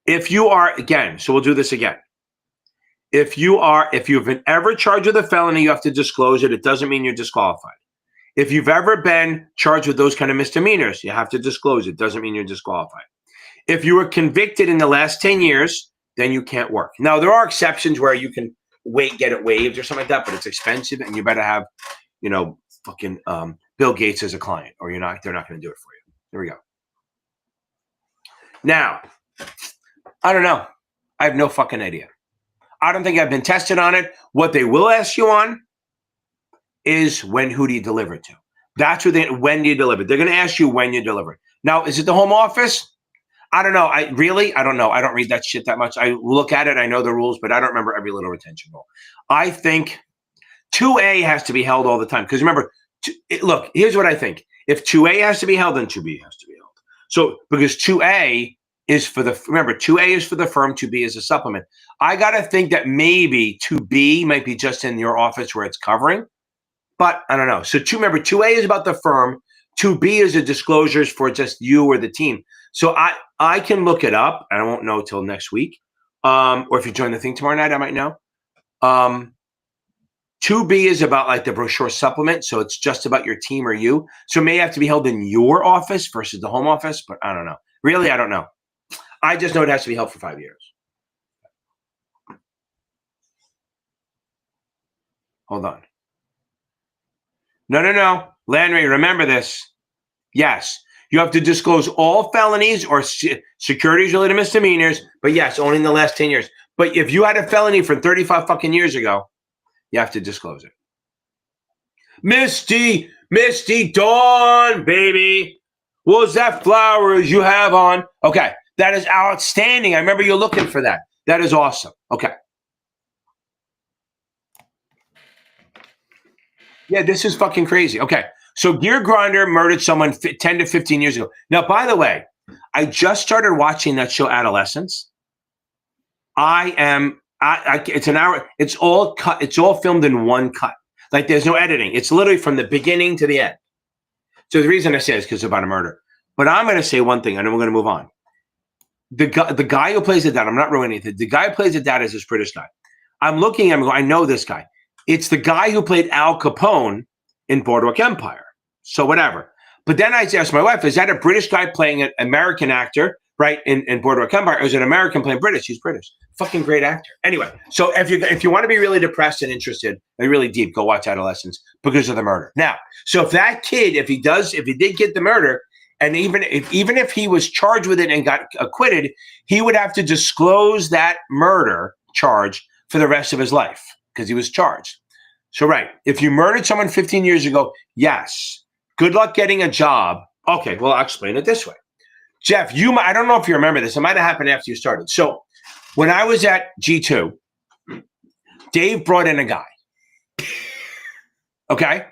if you are, again, so we'll do this again. If you've been ever charged with a felony, you have to disclose it. It doesn't mean you're disqualified. If you've ever been charged with those kind of misdemeanors, you have to disclose it. It doesn't mean you're disqualified. If you were convicted in the last 10 years, then you can't work. Now, there are exceptions where you can get it waived or something like that, but it's expensive and you better have, fucking Bill Gates as a client or they're not going to do it for you. Here we go. Now, I don't know. I have no fucking idea. I don't think I've been tested on it. What they will ask you on is who do you deliver it to? That's when do you deliver? They're going to ask you when you deliver. Now, is it the home office? I don't know. I don't know. I don't read that shit that much. I look at it. I know the rules, but I don't remember every little retention rule. I think 2A has to be held all the time. Because remember, look, here's what I think. If 2A has to be held, then 2B has to be held. So because 2A is for 2A is for the firm, 2B is a supplement. I got to think that maybe 2B might be just in your office where it's covering. But I don't know. So 2A is about the firm. 2B is the disclosures for just you or the team. So I can look it up. And I won't know till next week. Or if you join the thing tomorrow night, I might know. 2B is about like the brochure supplement. So it's just about your team or you. So it may have to be held in your office versus the home office, but I don't know. Really, I don't know. I just know it has to be held for 5 years. Hold on. No. Landry, remember this. Yes. You have to disclose all felonies or securities related misdemeanors, but yes, only in the last 10 years. But if you had a felony from 35 fucking years ago, you have to disclose it. Misty Dawn, baby. What's that flowers you have on? Okay, that is outstanding. I remember you looking for that. That is awesome. Okay. Yeah, this is fucking crazy. Okay, so Gear Grinder murdered someone 10 to 15 years ago. Now, by the way, I just started watching that show Adolescence. It's an hour. It's all cut. It's all filmed in one cut. Like there's no editing. It's literally from the beginning to the end. So the reason I say it is because it's about a murder. But I'm going to say one thing, and then we're going to move on. The guy who plays the dad, I'm not ruining anything. The guy who plays the dad is this British guy. I'm looking at him, I know this guy. It's the guy who played Al Capone in Boardwalk Empire. So whatever. But then I asked my wife, is that a British guy playing an American actor, right, in Boardwalk Empire? Or is it an American playing British? He's British. Fucking great actor. Anyway, so if you want to be really depressed and interested and really deep, go watch Adolescence because of the murder. Now, so if that kid, if he did get the murder, and even if he was charged with it and got acquitted, he would have to disclose that murder charge for the rest of his life because he was charged. So, right, if you murdered someone 15 years ago, yes, good luck getting a job. Okay, well, I'll explain it this way. Jeff, I don't know if you remember this. It might have happened after you started. So when I was at G2, Dave brought in a guy. Okay?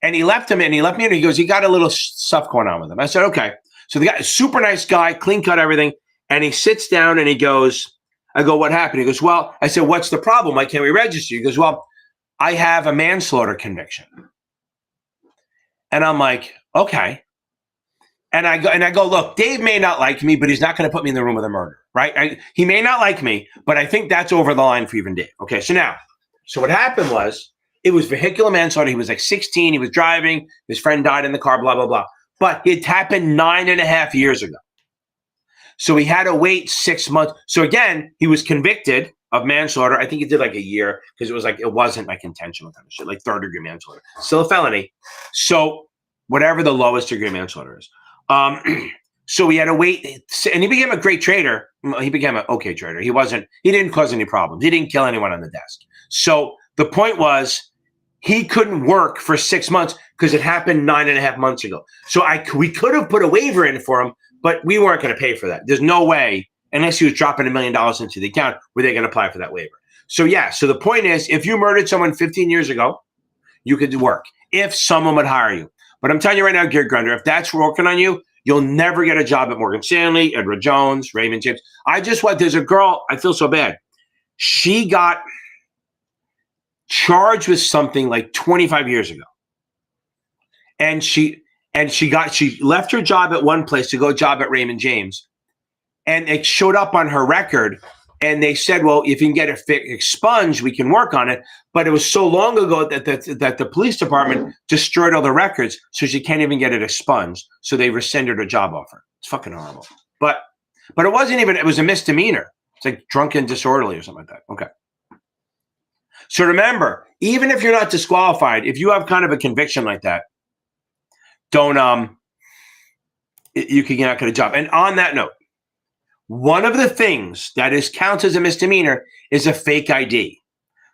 And he left me, and he goes, he got a little stuff going on with him. I said, okay. So the guy, super nice guy, clean cut, everything. And he sits down and he goes, I go, what happened? He goes, well, I said, what's the problem? Why can't we register you? He goes, well, I have a manslaughter conviction. And I'm like, okay. And I go, look, Dave may not like me, but he's not going to put me in the room with a murder, right? He may not like me, but I think that's over the line for even Dave. Okay, so what happened was, it was vehicular manslaughter. He was like 16. He was driving. His friend died in the car, blah, blah, blah. But it happened 9.5 years ago. So he had to wait 6 months. So again, he was convicted of manslaughter. I think he did like a year because it wasn't like intentional kind of shit, like third degree manslaughter. Still a felony. So whatever the lowest degree manslaughter is. So he had to wait. And he became a great trader. He became an okay trader. He didn't cause any problems. He didn't kill anyone on the desk. So the point was, he couldn't work for 6 months because it happened 9.5 months ago. So we could have put a waiver in for him, but we weren't going to pay for that. There's no way, unless he was dropping $1 million into the account, were they going to apply for that waiver. So yeah, so the point is, if you murdered someone 15 years ago, you could work if someone would hire you. But I'm telling you right now, Gear Grinder, if that's working on you, you'll never get a job at Morgan Stanley, Edward Jones, Raymond James. There's a girl, I feel so bad. She got charged with something like 25 years ago. And she left her job at one place to go job at Raymond James. And it showed up on her record. And they said, well, if you can get it expunged, we can work on it. But it was so long ago that the police department destroyed all the records, so she can't even get it expunged. So they rescinded her job offer. It's fucking horrible. But it wasn't even, it was a misdemeanor. It's like drunken disorderly or something like that. Okay. So remember, even if you're not disqualified, if you have kind of a conviction like that, you can not get a job. And on that note, one of the things that counts as a misdemeanor is a fake ID.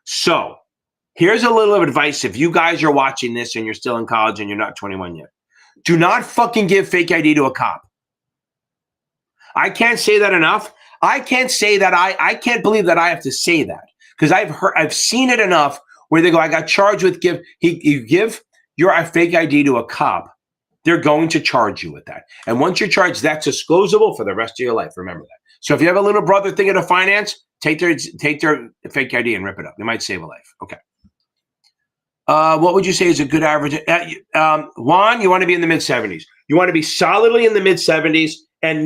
So here's a little advice. If you guys are watching this and you're still in college and you're not 21 yet, do not fucking give fake ID to a cop. I can't say that enough. I can't say that. I can't believe that I have to say that. Because I've seen it enough where they go, I got charged with you give your fake ID to a cop, they're going to charge you with that. And once you're charged, that's disclosable for the rest of your life. Remember that. So if you have a little brother thinking of finance, take their fake ID and rip it up. It might save a life. Okay. What would you say is a good average? Juan, you want to be in the mid 70s. You want to be solidly in the mid 70s and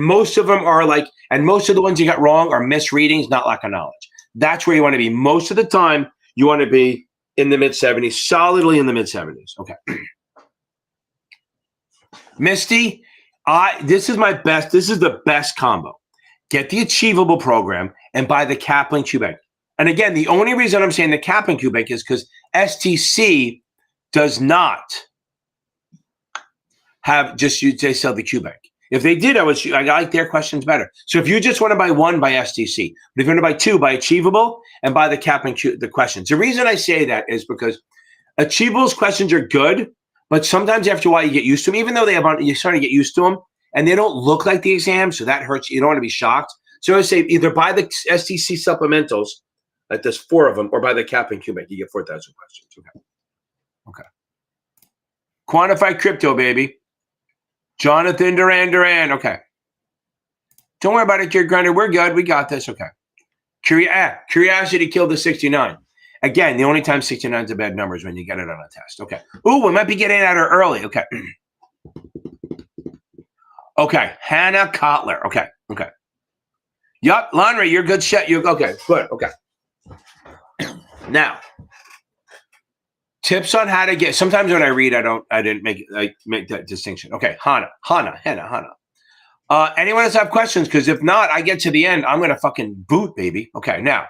most of them are and most of the ones you got wrong are misreadings, not lack of knowledge. That's where you want to be. Most of the time, you want to be in the mid-70s, solidly in the mid-70s. Okay. Misty, this is the best combo. Get the Achievable program and buy the Kaplan Quebec. And again, the only reason I'm saying the Kaplan Quebec is because STC does not have they sell the Quebec. If they did, I like their questions better. So if you just want to buy one, buy STC. But if you want to buy two, buy Achievable and buy the Kaplan the questions. The reason I say that is because Achievable's questions are good, but sometimes after a while you get used to them, even though you start to get used to them, and they don't look like the exam, so that hurts. You don't want to be shocked. So I would say either buy the STC supplementals, like there's 4 of them, or buy the Kaplan Quebec. You get 4,000 questions. Okay. Quantified crypto, baby. Jonathan Duran. Okay. Don't worry about it, Kid Grinder. We're good. We got this. Okay. Curiosity killed the 69. Again, the only time 69 is a bad number is when you get it on a test. Okay. Ooh, we might be getting at her early. Okay. Okay. Hannah Kotler. Okay. Yup. Lonry, you're good shit. Okay. Good. Okay. Now, tips on how to get. Sometimes when I read, I didn't make that distinction. Okay. Hannah. Anyone else have questions? Because if not, I get to the end, I'm going to fucking boot, baby. Okay. Now,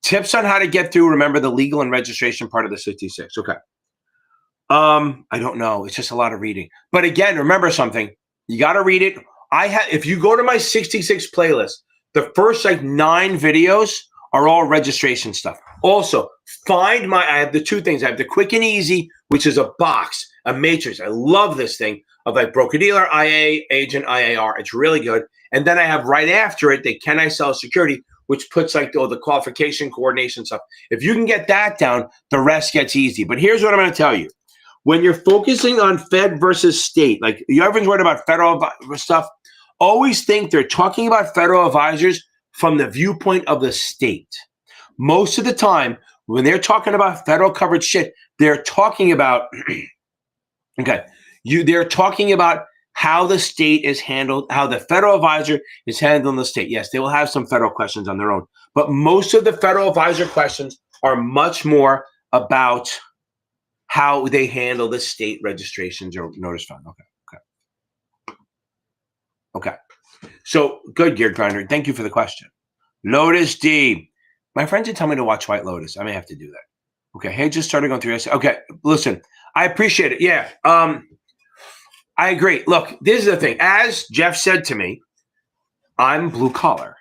tips on how to get through. Remember the legal and registration part of the 66. Okay. I don't know. It's just a lot of reading. But again, remember something. You got to read it. If you go to my 66 playlist, the first 9 videos are all registration stuff. Also, I have the 2 things. I have the Quick and Easy, which is a box, a matrix. I love this thing of broker-dealer, IA, agent, IAR. It's really good. And then I have right after it, the Can I Sell Security, which puts the qualification, coordination stuff. If you can get that down, the rest gets easy. But here's what I'm going to tell you. When you're focusing on Fed versus state, you ever worried about federal stuff, always think they're talking about federal advisors from the viewpoint of the state. Most of the time, when they're talking about federal coverage shit, they're talking about, they're talking about how the state is handled, how the federal advisor is handling the state. Yes, they will have some federal questions on their own, but most of the federal advisor questions are much more about how they handle the state registrations or notice fund. Okay. So good, Gear Grinder. Thank you for the question. Lotus D. My friends are telling me to watch White Lotus. I may have to do that. Okay. Hey, just started going through this. Okay. Listen, I appreciate it. Yeah. I agree. Look, this is the thing. As Jeff said to me, I'm blue collar.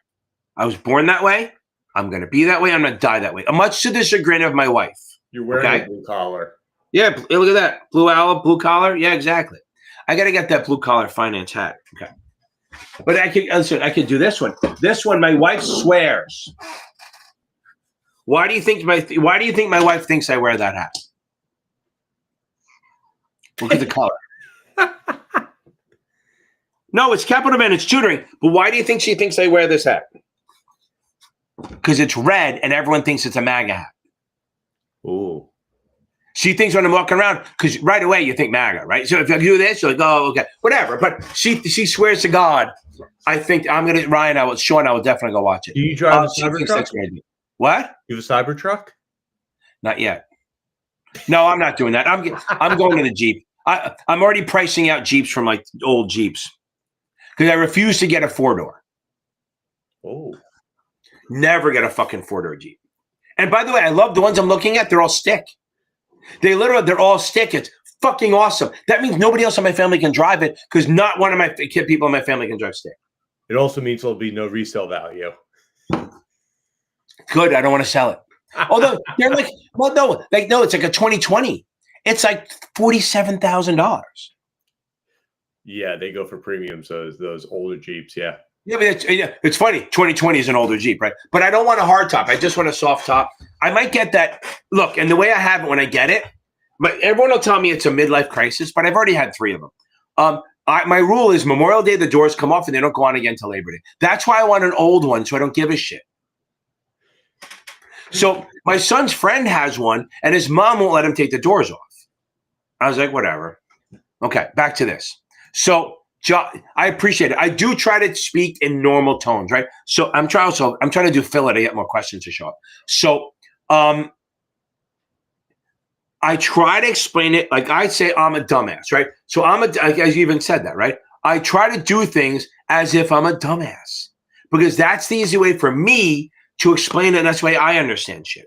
I was born that way. I'm going to be that way. I'm going to die that way. Much to the chagrin of my wife. You're wearing a blue collar. Yeah. Look at that. Blue owl, blue collar. Yeah, exactly. I got to get that blue collar finance hat. Okay. But I could do this one. This one, my wife swears. Why do you think my wife thinks I wear that hat? Look at the color. No, it's capital advantage tutoring. But why do you think she thinks I wear this hat? Because it's red and everyone thinks it's a MAGA hat. Ooh. She thinks when I'm walking around, because right away you think MAGA, right? So if you do this, you're like, oh, okay, whatever. But she swears to God, I think I'm going to, Sean, I will definitely go watch it. Do you drive a Cybertruck? What? You have a Cybertruck? Not yet. No, I'm not doing that. I'm going to the Jeep. I'm already pricing out Jeeps from old Jeeps because I refuse to get a 4-door. Oh. Never get a fucking 4-door Jeep. And by the way, I love the ones I'm looking at. They're all stick. They're all stick. It's fucking awesome. That means nobody else in my family can drive it because not one of my people in my family can drive stick. It also means there'll be no resale value. Good. I don't want to sell it. Although they're no, it's like a 2020. It's like $47,000. Yeah, they go for premiums. Those older Jeeps. Yeah. Yeah, but it's funny. 2020 is an older Jeep, right? But I don't want a hard top. I just want a soft top. I might get that. Look, and the way I have it when I get it, but everyone will tell me it's a midlife crisis, but I've already had 3 of them. My rule is Memorial Day, the doors come off and they don't go on again until Labor Day. That's why I want an old one, so I don't give a shit. So my son's friend has one, and his mom won't let him take the doors off. I was like, whatever. Okay, back to this. So I appreciate it. I do try to speak in normal tones, right? So I'm trying to do filler to get more questions to show up. So I try to explain it like I say I'm a dumbass, right? So as you even said that, right? I try to do things as if I'm a dumbass because that's the easy way for me to explain it. And that's the way I understand shit.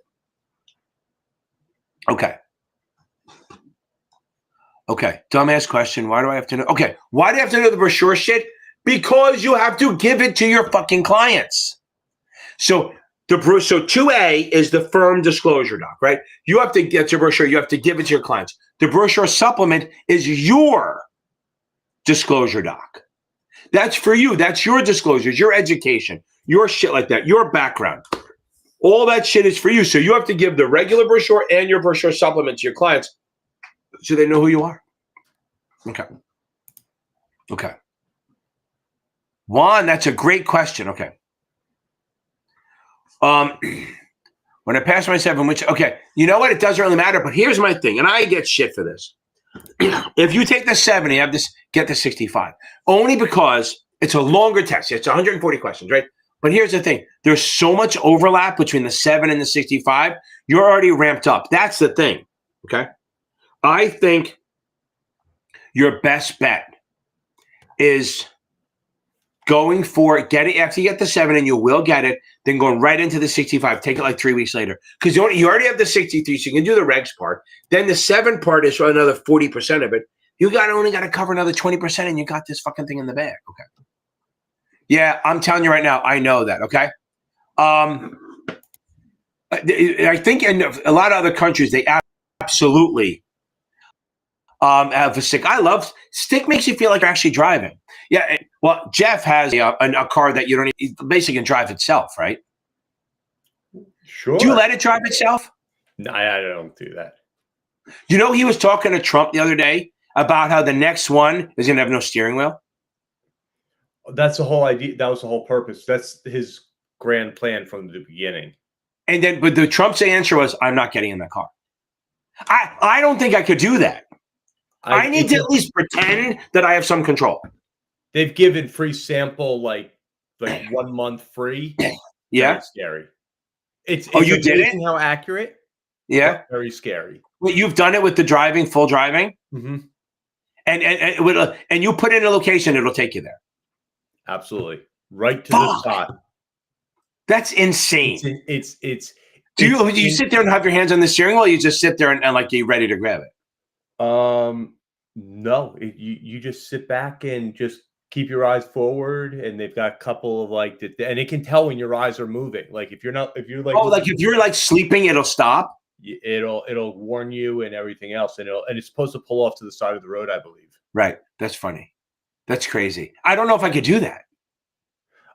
Okay. Okay. Dumbass question. Why do I have to know? Okay. Why do you have to know the brochure shit? Because you have to give it to your fucking clients. So 2A is the firm disclosure doc, right? You have to get your brochure. You have to give it to your clients. The brochure supplement is your disclosure doc. That's for you. That's your disclosures, your education, your shit like that, your background. All that shit is for you. So you have to give the regular brochure and your brochure supplement to your clients so they know who you are. Okay. Okay. Juan, that's a great question. Okay. When I pass my 7, which, okay, you know what? It doesn't really matter, but here's my thing, and I get shit for this. If you take the 7, you have this, get the 65. Only because it's a longer test. It's 140 questions, right? But here's the thing. There's so much overlap between the 7 and the 65. You're already ramped up. That's the thing, okay? I think your best bet is going for get it after you get the 7, and you will get it, then going right into the 65. Take it like 3 weeks later. Because you already have the 63, so you can do the regs part. Then the 7 part is another 40% of it. You only got to cover another 20%, and you got this fucking thing in the bag. Okay. Yeah, I'm telling you right now, I know that, okay? I think in a lot of other countries, they absolutely have a stick. I love stick. Makes you feel like you're actually driving. Yeah. Well, Jeff has a car that you don't basically can drive itself, right? Sure. Do you let it drive itself? No, I don't do that. You know, he was talking to Trump the other day about how the next one is going to have no steering wheel. That's the whole idea. That was the whole purpose. That's his grand plan from the beginning. And then, but the Trump's answer was, "I'm not getting in that car." I don't think I could do that. I need to at least pretend that I have some control. They've given free sample like 1 month free. Yeah, very scary. It's you did it? How accurate? Yeah, very scary. Wait, you've done it with the full driving, and you put in a location, it'll take you there. Absolutely, right to the spot. That's insane. Do you sit there and have your hands on the steering wheel? Or you just sit there and like you're ready to grab it? No, you just sit back and just keep your eyes forward, and they've got a couple of and it can tell when your eyes are moving. Like if you're if you're like sleeping, it'll stop. It'll warn you and everything else, and it's supposed to pull off to the side of the road, I believe. Right. That's funny. That's crazy. I don't know if I could do that.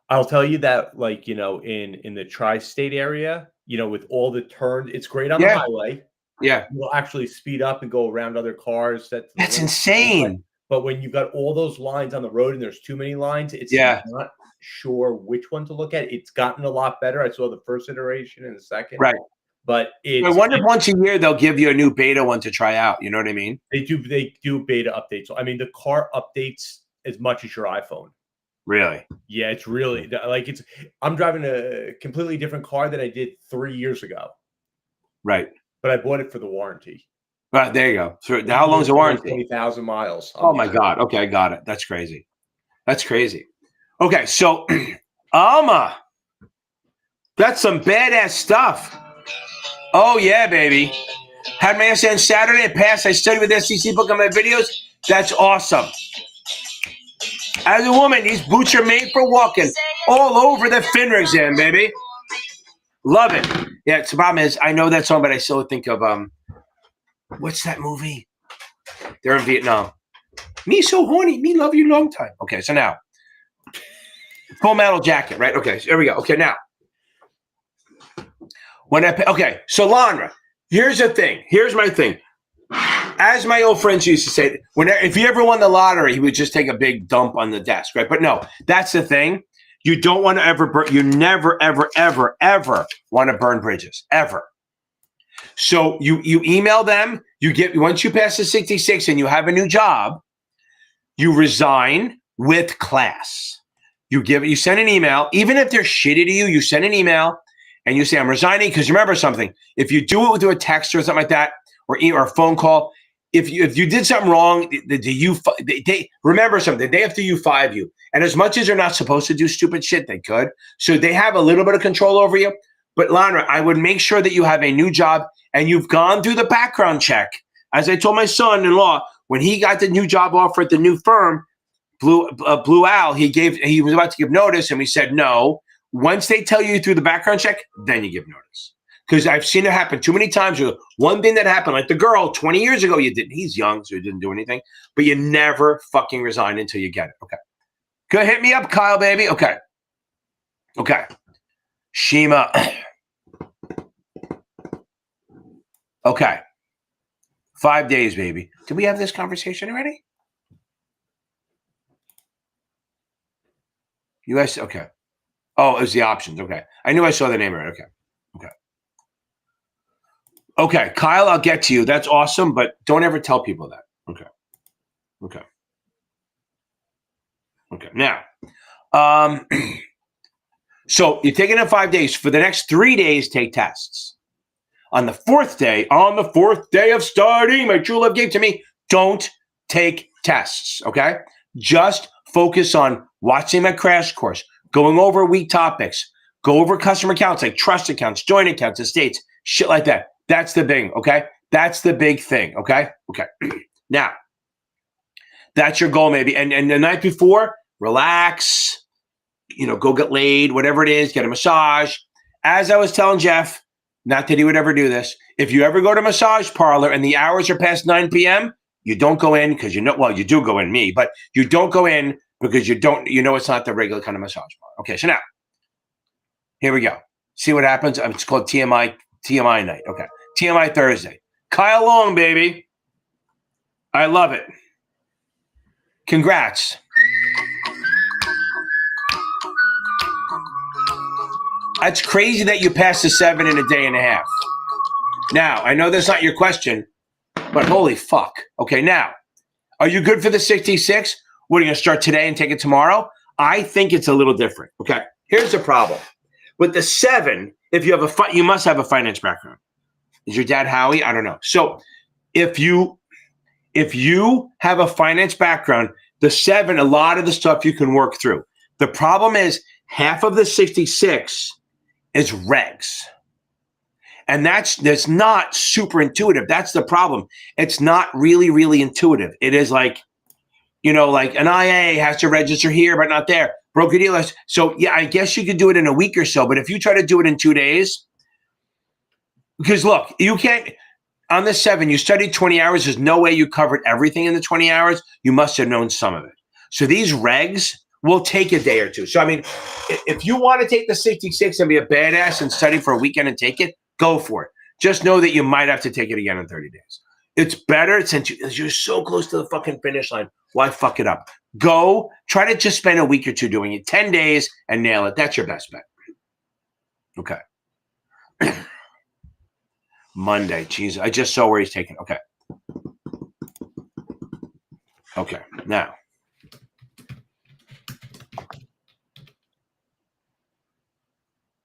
I'll tell you that, in the tri-state area, with all the turns, it's great on the highway. Yeah. You'll actually speed up and go around other cars. That's insane. But when you've got all those lines on the road and there's too many lines, it's not sure which one to look at. It's gotten a lot better. I saw the first iteration and the second. Right. But I wonder if once a year they'll give you a new beta one to try out. You know what I mean? They do beta updates. So, I mean, the car updates as much as your iPhone. Really? Yeah, it's really I'm driving a completely different car than I did 3 years ago. Right. But I bought it for the warranty. Right, there you go. So how long is the warranty? 20,000 miles. Oh my God. Okay, I got it. That's crazy. That's crazy. Okay, so Alma, that's some badass stuff. Oh yeah, baby. Had my essay on Saturday. I passed. I studied with SEC book on my videos. That's awesome. As a woman, these boots are made for walking all over the FINRA exam, baby. Love it. Yeah, the problem is I know that song, but I still think of what's that movie? They're in Vietnam. Me so horny, me love you long time. Okay, so now Full Metal Jacket, right? Okay, so here we go. Okay, now so Lanra, here's the thing. Here's my thing. As my old friends used to say, if you ever won the lottery, he would just take a big dump on the desk, right? But no, that's the thing. You don't want to ever burn. You never, ever, ever, ever want to burn bridges, ever. So you email them. Once you pass the 66 and you have a new job, you resign with class. You send an email, even if they're shitty to you. You send an email and you say, "I'm resigning," because remember something. If you do it with a text or something like that, or a phone call. If you did something wrong, they remember something. The day after you fire you, and as much as they're not supposed to do stupid shit, they could. So they have a little bit of control over you. But Lana, I would make sure that you have a new job and you've gone through the background check. As I told my son-in-law, when he got the new job offer at the new firm, Blue Al, he was about to give notice, and we said no. Once they tell you through the background check, then you give notice. Because I've seen it happen too many times. One thing that happened, like the girl 20 years ago, you didn't. He's young, so he didn't do anything. But you never fucking resign until you get it. Okay. Good. Hit me up, Kyle, baby. Okay. Okay. Shima. Okay. 5 days, baby. Did we have this conversation already? US. Okay. Oh, it was the options. Okay. I knew I saw the name right. Okay. Okay. Okay, Kyle, I'll get to you. That's awesome, but don't ever tell people that. Okay. Okay. Okay. Now, so you're taking it in 5 days. For the next 3 days, take tests. On the fourth day of starting, my true love gave to me, don't take tests, okay? Just focus on watching my crash course, going over weak topics, go over customer accounts like trust accounts, joint accounts, estates, shit like that. That's the thing, okay? That's the big thing, okay? Okay. Now, that's your goal maybe. And the night before, relax, go get laid, whatever it is, get a massage. As I was telling Jeff, not that he would ever do this, if you ever go to a massage parlor and the hours are past 9 p.m., you don't go in because you do go in, but you don't go in because it's not the regular kind of massage parlor. Okay, so now, here we go. See what happens? It's called TMI night. Okay. TMI Thursday. Kyle Long, baby. I love it. Congrats. That's crazy that you passed the 7 in a day and a half. Now, I know that's not your question, but holy fuck. Okay, now, are you good for the 66? What, are you going to start today and take it tomorrow? I think it's a little different. Okay, here's the problem. With the 7, if you have you must have a finance background. Is your dad Howie? I don't know. So if you have a finance background, the 7, a lot of the stuff you can work through. The problem is half of the 66 is regs. And that's not super intuitive. That's the problem. It's not really, really intuitive. It is like, like an IA has to register here, but not there. Broker dealers. So yeah, I guess you could do it in a week or so, but if you try to do it in 2 days, because look, you can't, on the 7, you studied 20 hours. There's no way you covered everything in the 20 hours. You must have known some of it. So these regs will take a day or two. So, I mean, if you want to take the 66 and be a badass and study for a weekend and take it, go for it. Just know that you might have to take it again in 30 days. It's better since you're so close to the fucking finish line. Why fuck it up? Go, try to just spend a week or two doing it, 10 days and nail it. That's your best bet. Okay. Monday, Jesus. I just saw where he's taking. Okay. Okay. Now.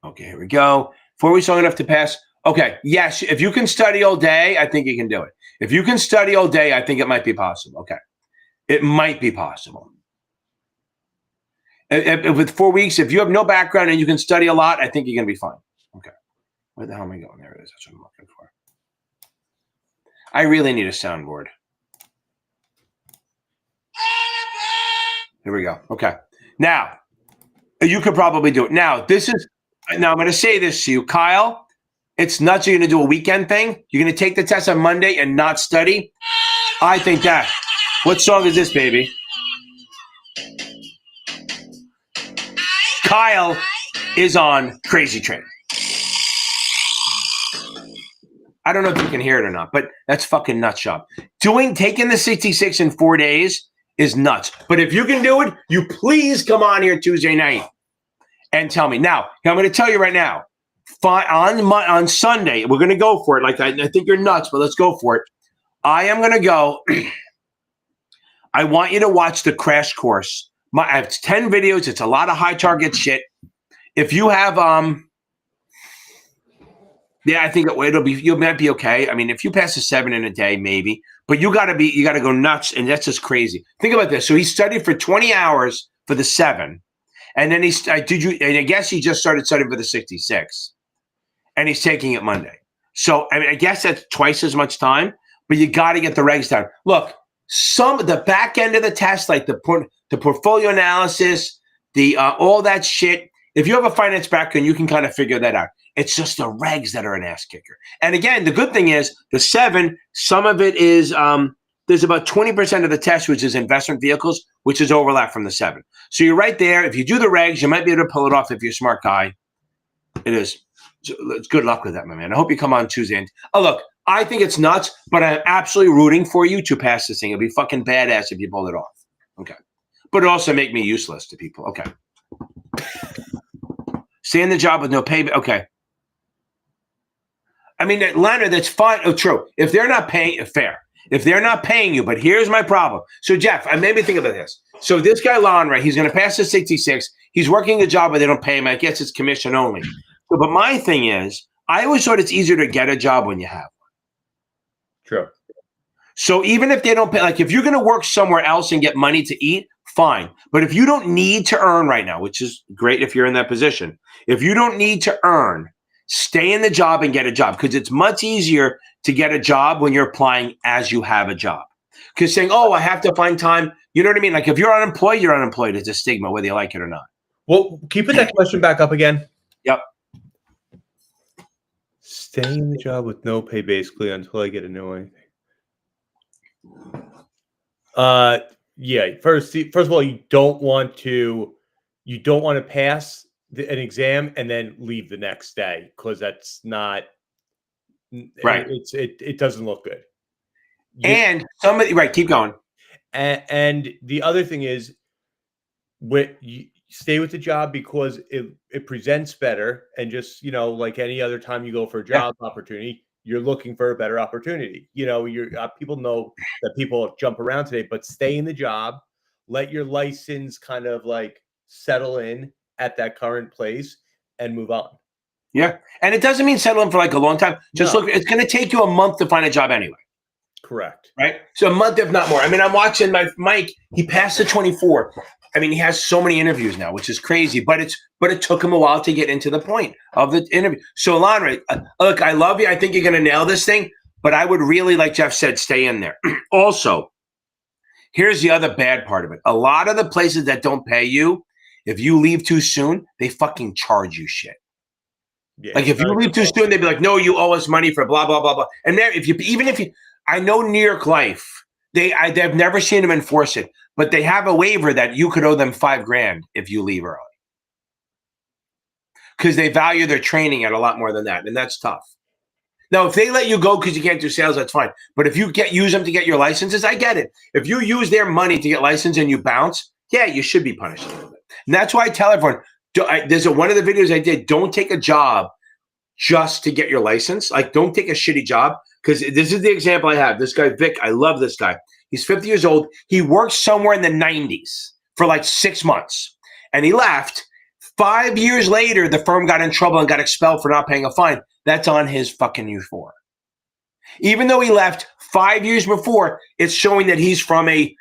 Okay, here we go. 4 weeks long enough to pass. Okay. Yes. If you can study all day, I think you can do it. If you can study all day, I think it might be possible. Okay. It might be possible. With 4 weeks, if you have no background and you can study a lot, I think you're going to be fine. Okay. Where the hell am I going? There it is. That's what I'm looking for. I really need a soundboard. Here we go. Okay. Now, you could probably do it. Now, I'm going to say this to you, Kyle. It's nuts. You're going to do a weekend thing. You're going to take the test on Monday and not study. I think that. What song is this, baby? Kyle is on Crazy Train. I don't know if you can hear it or not, but that's fucking nut shop. Taking the 66 in 4 days is nuts. But if you can do it, you please come on here Tuesday night and tell me. Now, I'm going to tell you right now, on Sunday, we're going to go for it. Like, I think you're nuts, but let's go for it. I am going to go. I want you to watch the crash course. I have 10 videos. It's a lot of high target shit. If you have, Yeah, I think you might be okay. I mean, if you pass a 7 in a day, maybe, but you got to go nuts, and that's just crazy. Think about this. So he studied for 20 hours for the 7, and then and I guess he just started studying for the 66, and he's taking it Monday. So I mean, I guess that's twice as much time, but you got to get the regs down. Look, the back end of the test, like the portfolio analysis, the all that shit. If you have a finance background, you can kind of figure that out. It's just the regs that are an ass kicker. And again, the good thing is the 7, some of it is, there's about 20% of the test, which is investment vehicles, which is overlap from the 7. So you're right there. If you do the regs, you might be able to pull it off if you're a smart guy. It is. It's good luck with that, my man. I hope you come on Tuesday. And look, I think it's nuts, but I'm absolutely rooting for you to pass this thing. It'll be fucking badass if you pull it off. Okay. But it also make me useless to people. Okay. Stay in the job with no pay. Okay. I mean, Leonard, that's fine. Oh, true. If they're not paying, fair. If they're not paying you, but here's my problem. So, Jeff, I made me think about this. So this guy, Lon, right, he's going to pass the 66. He's working a job where they don't pay him. I guess it's commission only. So, but my thing is, I always thought it's easier to get a job when you have one. True. So even if they don't pay, like if you're going to work somewhere else and get money to eat, fine. But if you don't need to earn right now, which is great if you're in that position, if you don't need to earn, stay in the job and get a job, because it's much easier to get a job when you're applying as you have a job. Because saying, oh, I have to find time, you know what I mean? Like if you're unemployed, you're unemployed. It's a stigma, whether you like it or not. Well, can you put that question back up again? Yep. Stay in the job with no pay basically until I get to know anything. Yeah. First of all, you don't want to pass an exam and then leave the next day, because that's not right. It doesn't look good. And somebody, right? Keep going. And the other thing is, you stay with the job because it presents better, and just like any other time you go for a job opportunity, you're looking for a better opportunity. People know that people jump around today, but stay in the job, let your license kind of like settle in at that current place, and move on. Yeah, and it doesn't mean settle in for like a long time. Just look, it's going to take you a month to find a job anyway. Correct. Right. So a month, if not more. I mean, I'm watching Mike. He passed the 24. I mean, he has so many interviews now, which is crazy. But it took him a while to get into the point of the interview. So, Lonray, look, I love you. I think you're going to nail this thing. But I would really, like Jeff said, stay in there. Also, here's the other bad part of it. A lot of the places that don't pay you, if you leave too soon, they fucking charge you shit. Yeah, like if you leave too soon, they'd be like, "No, you owe us money for blah blah blah blah." And there, even if you, I know New York Life, they've never seen them enforce it, but they have a waiver that you could owe them $5,000 if you leave early, because they value their training at a lot more than that, and that's tough. Now, if they let you go because you can't do sales, that's fine. But if you use them to get your licenses, I get it. If you use their money to get licensed and you bounce, yeah, you should be punished a little bit. And that's why I tell everyone. There's one of the videos I did. Don't take a job just to get your license. Like, don't take a shitty job, because this is the example I have. This guy, Vic, I love this guy. He's 50 years old. He worked somewhere in the 90s for like 6 months, and he left. 5 years later, the firm got in trouble and got expelled for not paying a fine. That's on his fucking U4. Even though he left 5 years before, it's showing that he's from a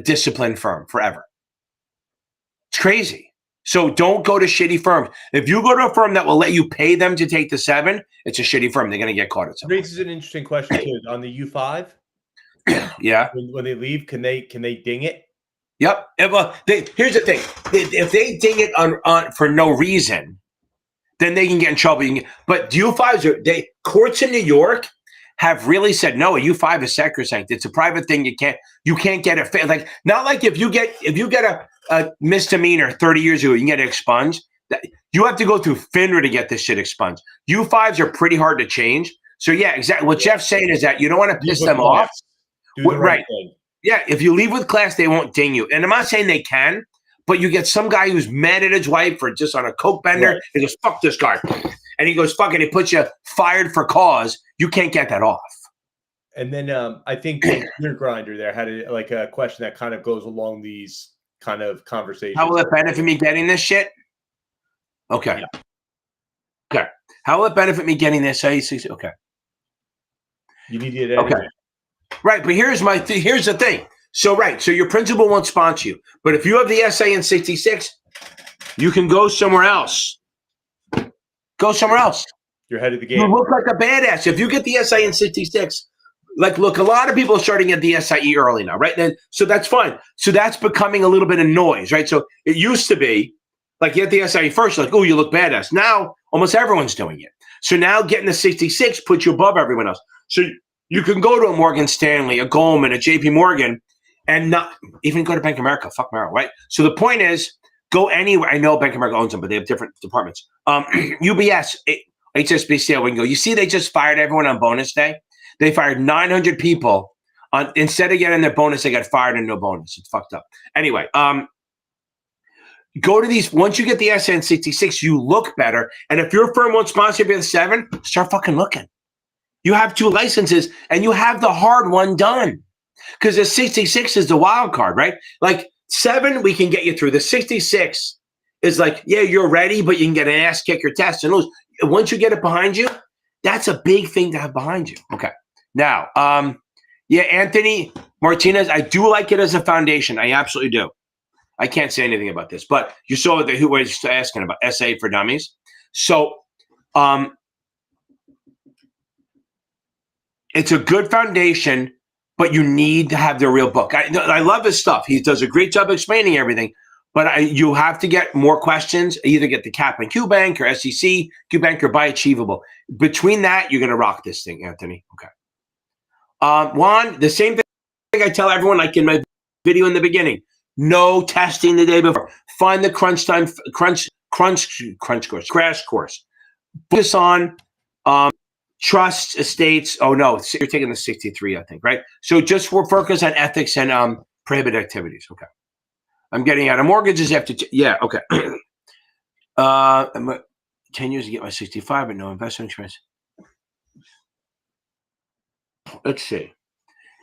disciplined firm forever. It's crazy. So don't go to shitty firms. If you go to a firm that will let you pay them to take the 7, it's a shitty firm. They're going to get caught at something. Raises an interesting question too. On the U5, yeah, when they leave, can they ding it? Yep. Here's the thing: if they ding it on for no reason, then they can get in trouble. But U5s courts in New York have really said no. A U5 is sacrosanct. It's a private thing. You can't get it. Like, not like if you get a misdemeanor 30 years ago, you can get it expunged. You have to go through FINRA to get this shit expunged. U5s are pretty hard to change. So yeah, exactly. What Jeff's saying is that you don't want to piss them off. Do the right thing. Yeah, if you leave with class, they won't ding you. And I'm not saying they can, but you get some guy who's mad at his wife for just on a coke bender. Right. He goes, "Fuck this guy," and he goes, "Fuck it." He puts you fired for cause. You can't get that off. And then I think your grinder there had a question that kind of goes along these kind of conversations. How will it benefit me getting this shit? Okay. Yeah. Okay. How will it benefit me getting this? Okay. You need it anyway. Okay. Right, but here's the thing. So your principal won't sponsor you, but if you have the SA in 66, you can go somewhere else. Go somewhere else. You're ahead of the game. You look like a badass if you get the SA in 66. Like, look, a lot of people are starting at the SIE early now, right? And so that's fine. So that's becoming a little bit of noise, right? So it used to be like you get the SIE first, like, oh, you look badass. Now almost everyone's doing it. So now getting the 66 puts you above everyone else. So you can go to a Morgan Stanley, a Goldman, a JP Morgan, and not even go to Bank of America. Fuck Merrill, right? So the point is, go anywhere. I know Bank of America owns them, but they have different departments. UBS, HSBC, we can go. You see, they just fired everyone on bonus day. They fired 900 people. Instead of getting their bonus, they got fired and no bonus. It's fucked up. Anyway, go to these. Once you get the SN66, you look better. And if your firm won't sponsor you for the 7, start fucking looking. You have 2 licenses, and you have the hard one done. Because the 66 is the wild card, right? Like 7, we can get you through. The 66 is like, yeah, you're ready, but you can get an ass kick your test and lose. Once you get it behind you, that's a big thing to have behind you. Okay. Now, Anthony Martinez, I do like it as a foundation. I absolutely do. I can't say anything about this, but you saw who was asking about SA for Dummies. So, it's a good foundation, but you need to have the real book. I love his stuff. He does a great job explaining everything, but you have to get more questions. Either get the Cap and Q Bank or SEC, Q Bank or Buy Achievable. Between that, you're going to rock this thing, Anthony. Okay. Juan, the same thing I tell everyone, like in my video in the beginning, no testing the day before. Find the crunch course, crash course. Focus on trusts, estates. Oh no, you're taking the 63, I think, right? So just focus on ethics and prohibited activities. Okay. I'm getting out of mortgages after, okay. 10 years to get my 65, but no investment experience. Let's see.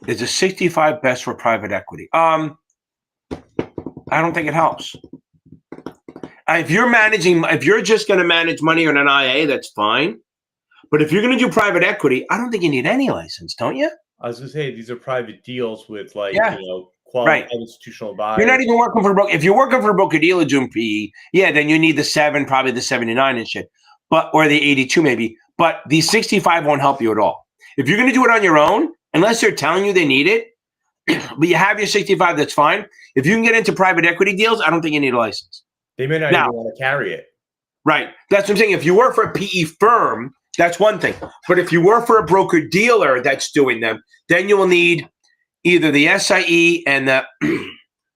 Is a 65 best for private equity? I don't think it helps. If you're just going to manage money on an IA, that's fine. But if you're going to do private equity, I don't think you need any license, don't you? I was going to say, these are private deals with qualified institutional buyers. You're not even working for a broker. If you're working for a broker dealer doing PE, then you need the 7, probably the 79 and shit, or the 82 maybe. But the 65 won't help you at all. If you're going to do it on your own, unless they're telling you they need it, but you have your 65, that's fine. If you can get into private equity deals, I don't think you need a license. They may not even want to carry it. Right. That's what I'm saying. If you work for a PE firm, that's one thing. But if you work for a broker dealer that's doing them, then you will need either the SIE and the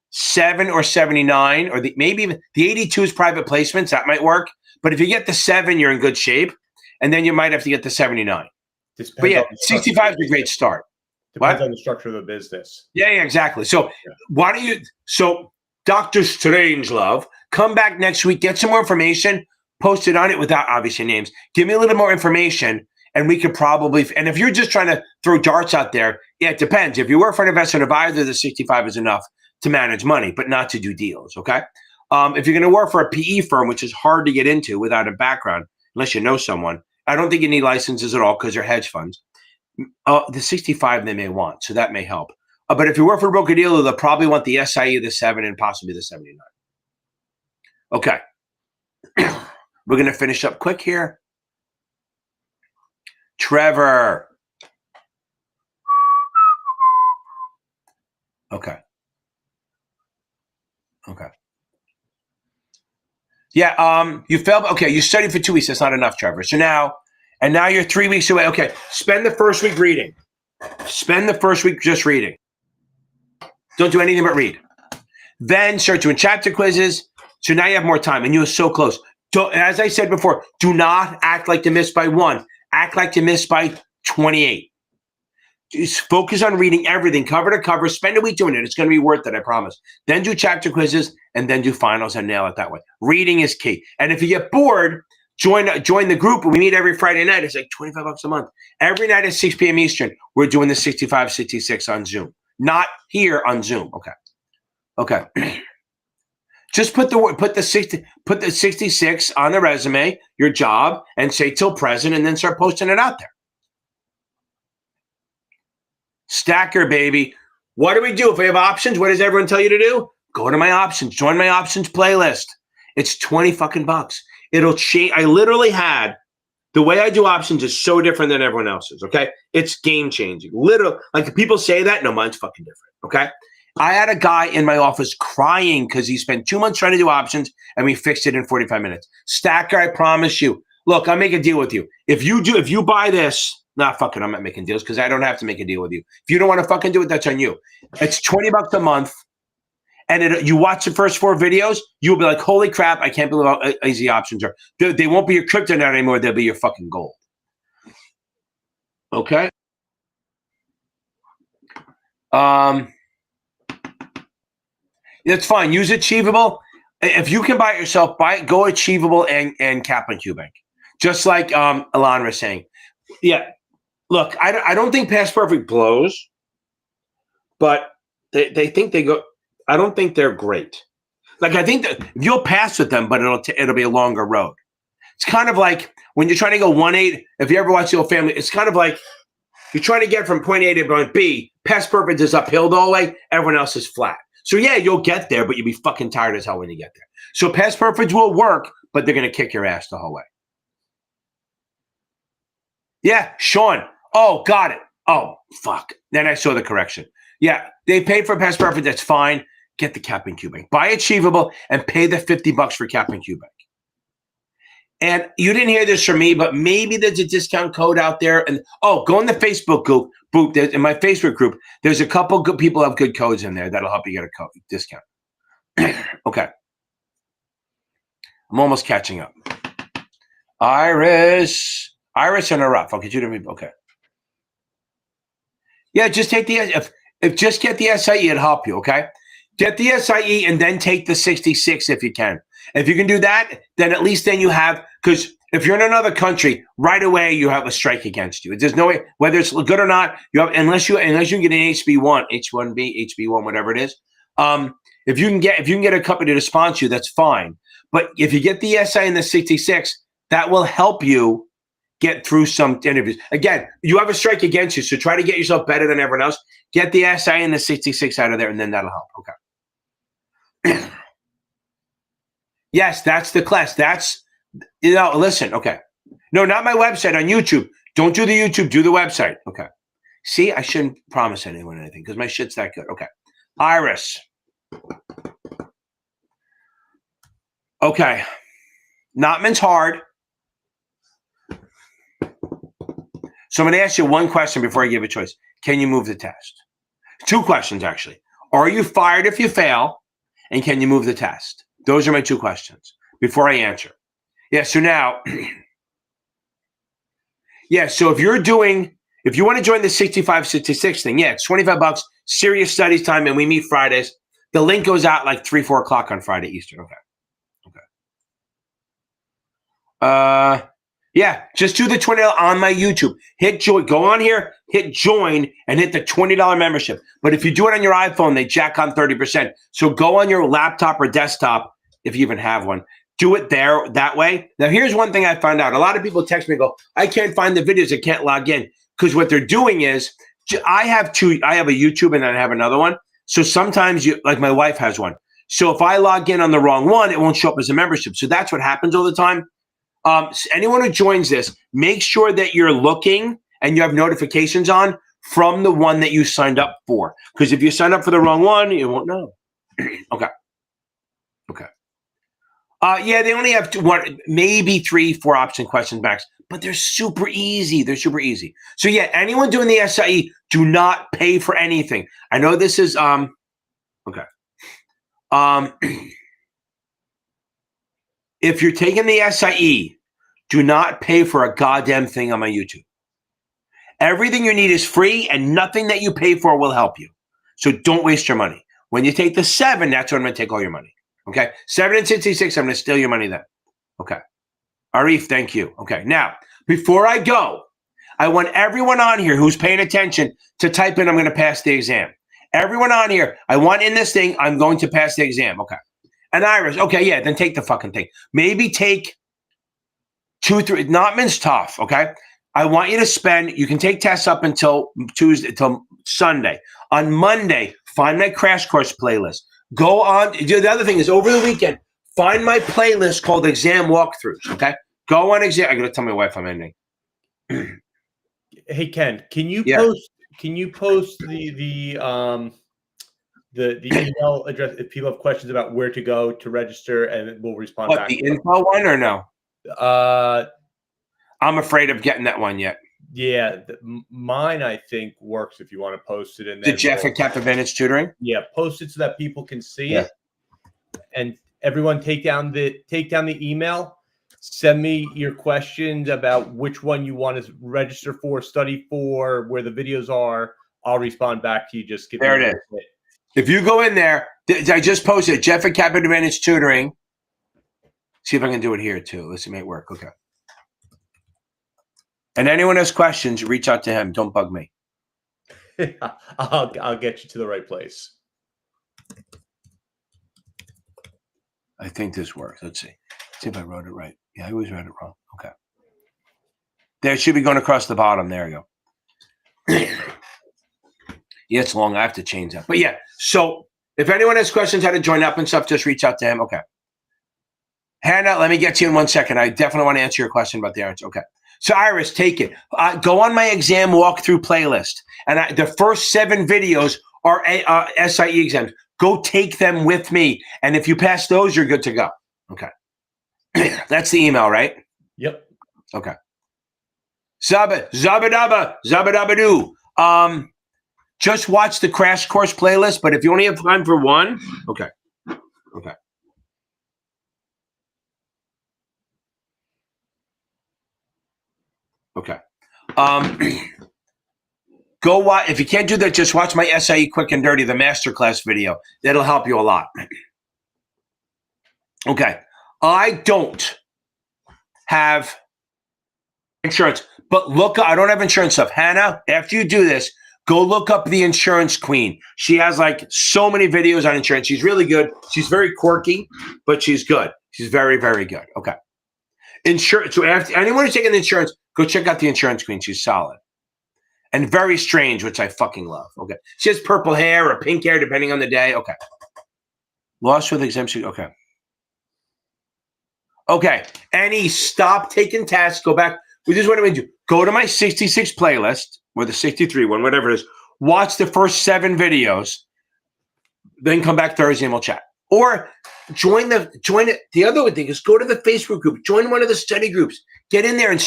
7 or 79, or maybe even the 82 is private placements. That might work. But if you get the 7, you're in good shape. And then you might have to get the 79. But 65 is a great start. Depends on the structure of the business. Yeah, exactly. So Dr. Strangelove, come back next week, get some more information, post it on it without obviously names. Give me a little more information, and we could probably, and if you're just trying to throw darts out there, it depends. If you work for an investment advisor, the 65 is enough to manage money, but not to do deals, okay? If you're going to work for a PE firm, which is hard to get into without a background, unless you know someone, I don't think you need licenses at all because they're hedge funds. The 65 they may want, so that may help. But if you work for a broker dealer, they'll probably want the SIE, the 7, and possibly the 79. Okay. We're going to finish up quick here. Trevor. Okay. Yeah, you failed. Okay, you studied for 2 weeks. That's not enough, Trevor. So now you're 3 weeks away. Okay, spend the first week reading. Spend the first week just reading. Don't do anything but read. Then start doing chapter quizzes. So now you have more time, and you're so close. As I said before, do not act like you missed by 1. Act like you missed by 28. Just focus on reading everything, cover to cover. Spend a week doing it. It's going to be worth it, I promise. Then do chapter quizzes, and then do finals and nail it that way. Reading is key. And if you get bored, join the group. We meet every Friday night. It's like $25 a month. Every night at 6 p.m. Eastern, we're doing the 65, 66 on Zoom. Not here on Zoom. Okay. Just put the 66 on the resume, your job, and say till present, and then start posting it out there. Stacker, baby. What do we do if we have options? What does everyone tell you to do? Go to my options. Join my options playlist. It's 20 fucking bucks. It'll change. I literally had the way I do options is so different than everyone else's. Okay, it's game changing. Literally, like people say that. No, mine's fucking different. Okay. I had a guy in my office crying because he spent 2 months trying to do options and we fixed it in 45 minutes. Stacker, I promise you. Look, I'll make a deal with you. If you buy this, fuck it, I'm not making deals because I don't have to make a deal with you. If you don't want to fucking do it, that's on you. It's 20 bucks a month. And you watch the first 4 videos, you'll be like, holy crap, I can't believe how easy options are. They won't be your kryptonite anymore. They'll be your fucking gold. Okay? It's fine. Use Achievable. If you can buy it yourself, go Achievable and Kaplan QBank. Just like Alon was saying. Yeah. Look, I don't think Past Perfect blows, but they think they go. I don't think they're great. Like I think that you'll pass with them, but it'll be a longer road. It's kind of like when you're trying to go 1-8. If you ever watch The Old Family, it's kind of like you're trying to get from point A to point B. Past Perfect is uphill the whole way. Everyone else is flat. So yeah, you'll get there, but you'll be fucking tired as hell when you get there. So Past Perfect will work, but they're gonna kick your ass the whole way. Yeah, Sean. Oh, got it. Oh, fuck. Then I saw the correction. Yeah, they paid for Past Perfect. That's fine. Get the Kaplan QBank. Buy Achievable and pay the $50 for Kaplan QBank. And you didn't hear this from me, but maybe there's a discount code out there. And go in the Facebook group. In my Facebook group, there's a couple good people who have good codes in there that'll help you get a discount. Okay. I'm almost catching up. Iris and Araf. Okay, okay. Yeah, just take the just get the SIE, it'll help you. Okay, get the SIE and then take the 66 if you can. If you can do that, then at least you have, because if you're in another country, right away you have a strike against you. There's no way, whether it's good or not, you have unless you get an HB1, H1B, HB1, whatever it is. If you can get a company to sponsor you, that's fine. But if you get the SI and the 66, that will help you get through some interviews. Again, you have a strike against you, so try to get yourself better than everyone else. Get the SI and the 66 out of there, and then that'll help. Okay. Yes, that's the class. That's, listen, okay. No, not my website, on YouTube. Don't do the YouTube, do the website. Okay. See, I shouldn't promise anyone anything because my shit's that good. Okay. Iris. Okay. Notman's hard. So I'm going to ask you one question before I give a choice. Can you move the test? 2 questions, actually. Are you fired if you fail? And can you move the test? Those are my 2 questions before I answer. Yeah, so now, so if you want to join the 65-66 thing, it's 25 bucks, serious studies time, and we meet Fridays. The link goes out like 3-4 o'clock on Friday Eastern. Okay. Yeah, just do the $20 on my YouTube. Hit join. Go on here, hit join, and hit the $20 membership. But if you do it on your iPhone, they jack on 30%. So go on your laptop or desktop, if you even have one. Do it there that way. Now, here's one thing I found out. A lot of people text me and go, I can't find the videos. I can't log in. Because what they're doing is, I have a YouTube and then I have another one. So sometimes, like my wife has one. So if I log in on the wrong one, it won't show up as a membership. So that's what happens all the time. Anyone who joins this, make sure that you're looking and you have notifications on from the one that you signed up for. Because if you sign up for the wrong one, you won't know. Okay. Yeah, they only have maybe 3-4 option questions max, but they're super easy. So yeah, anyone doing the SIE, do not pay for anything. I know this is okay. If you're taking the SIE, do not pay for a goddamn thing on my YouTube. Everything you need is free, and nothing that you pay for will help you. So don't waste your money. When you take the 7, that's when I'm going to take all your money. Okay? 7 and 66, I'm going to steal your money then. Okay. Arif, thank you. Okay. Now, before I go, I want everyone on here who's paying attention to type in, I'm going to pass the exam. Everyone on here, I want in this thing, I'm going to pass the exam. Okay. And Iris, okay, yeah, then take the fucking thing. Maybe take 2, 3, not mince tough, okay? I want you to spend, you can take tests up until Tuesday, until Sunday. On Monday, find my crash course playlist. Go on, the other thing is over the weekend, find my playlist called Exam Walkthroughs, okay? Go on exam, I gotta tell my wife I'm ending. Hey, Ken, can you post the email address if people have questions about where to go to register, and we'll respond back. The info one or no? I'm afraid of getting that one yet. Yeah, mine I think works if you want to post it. And then the Jeff at Cap Advantage Tutoring. Yeah, post it so that people can see it, and everyone take down the email. Send me your questions about which one you want to register for, study for, where the videos are. I'll respond back to you. Just give there it is. If you go in there, I just posted Jeff at Cap Advantage Tutoring. See if I can do it here too. Let's see, it might work. Okay. And anyone has questions, reach out to him. Don't bug me. I'll get you to the right place. I think this works. Let's see. See if I wrote it right. Yeah, I always wrote it wrong. Okay. There, it should be going across the bottom. There you go. Yeah, it's long. I have to change that. But yeah, so if anyone has questions how to join up and stuff, just reach out to him. Okay. Hannah, let me get to you in 1 second. I definitely want to answer your question about the errands. Okay. So Iris, take it. Go on my exam walkthrough playlist. And the first 7 videos are SIE exams. Go take them with me. And if you pass those, you're good to go. Okay. That's the email, right? Yep. Okay. Zabadaba-doo. Just watch the crash course playlist, but if you only have time for one, okay. Okay. Okay. Go watch. If you can't do that, just watch my SIE Quick and Dirty, the masterclass video. That'll help you a lot. Okay. I don't have insurance, but look, I don't have insurance stuff. Hannah, after you do this, go look up the Insurance Queen. She has like so many videos on insurance. She's really good. She's very quirky, but she's good. She's very, very good. Okay. Insurance. So after anyone who's taking insurance, go check out the Insurance Queen. She's solid. And very strange, which I fucking love. Okay. She has purple hair or pink hair, depending on the day. Okay. Lost with exemption. Okay. Okay. Any stop taking tests. Go back. We just want to do. Go to my 66 playlist or the 63 one, whatever it is. Watch the first 7 videos. Then come back Thursday and we'll chat. Or join it. The other thing is go to the Facebook group. Join one of the study groups. Get in there and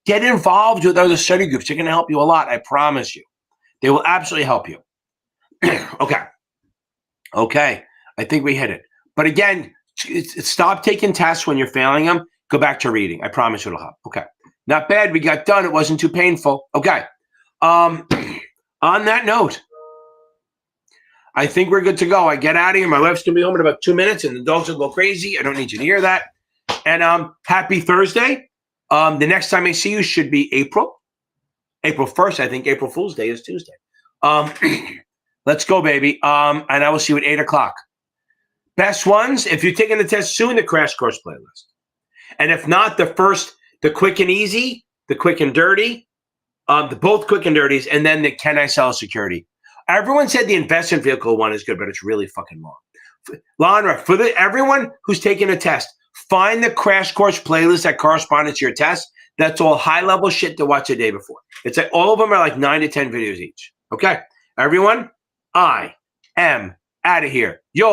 get involved with other study groups. They're going to help you a lot. I promise you. They will absolutely help you. Okay. Okay. I think we hit it. But again, stop taking tests when you're failing them. Go back to reading. I promise it'll help. Okay. Not bad. We got done. It wasn't too painful. Okay. On that note, I think we're good to go. I get out of here. My wife's going to be home in about 2 minutes, and the dogs will go crazy. I don't need you to hear that. And happy Thursday. The next time I see you should be April 1st. I think April Fool's Day is Tuesday. Let's go, baby. And I will see you at 8 o'clock. Best ones, if you're taking the test soon, the crash course playlist. And if not, the quick and easy, the quick and dirty, both quick and dirties, and then the can I sell security. Everyone said the investment vehicle one is good, but it's really fucking long. Lonra, for everyone who's taking a test, find the crash course playlist that corresponds to your test. That's all high-level shit to watch the day before. It's like all of them are like 9 to 10 videos each. Okay? Everyone, I am out of here. Yo.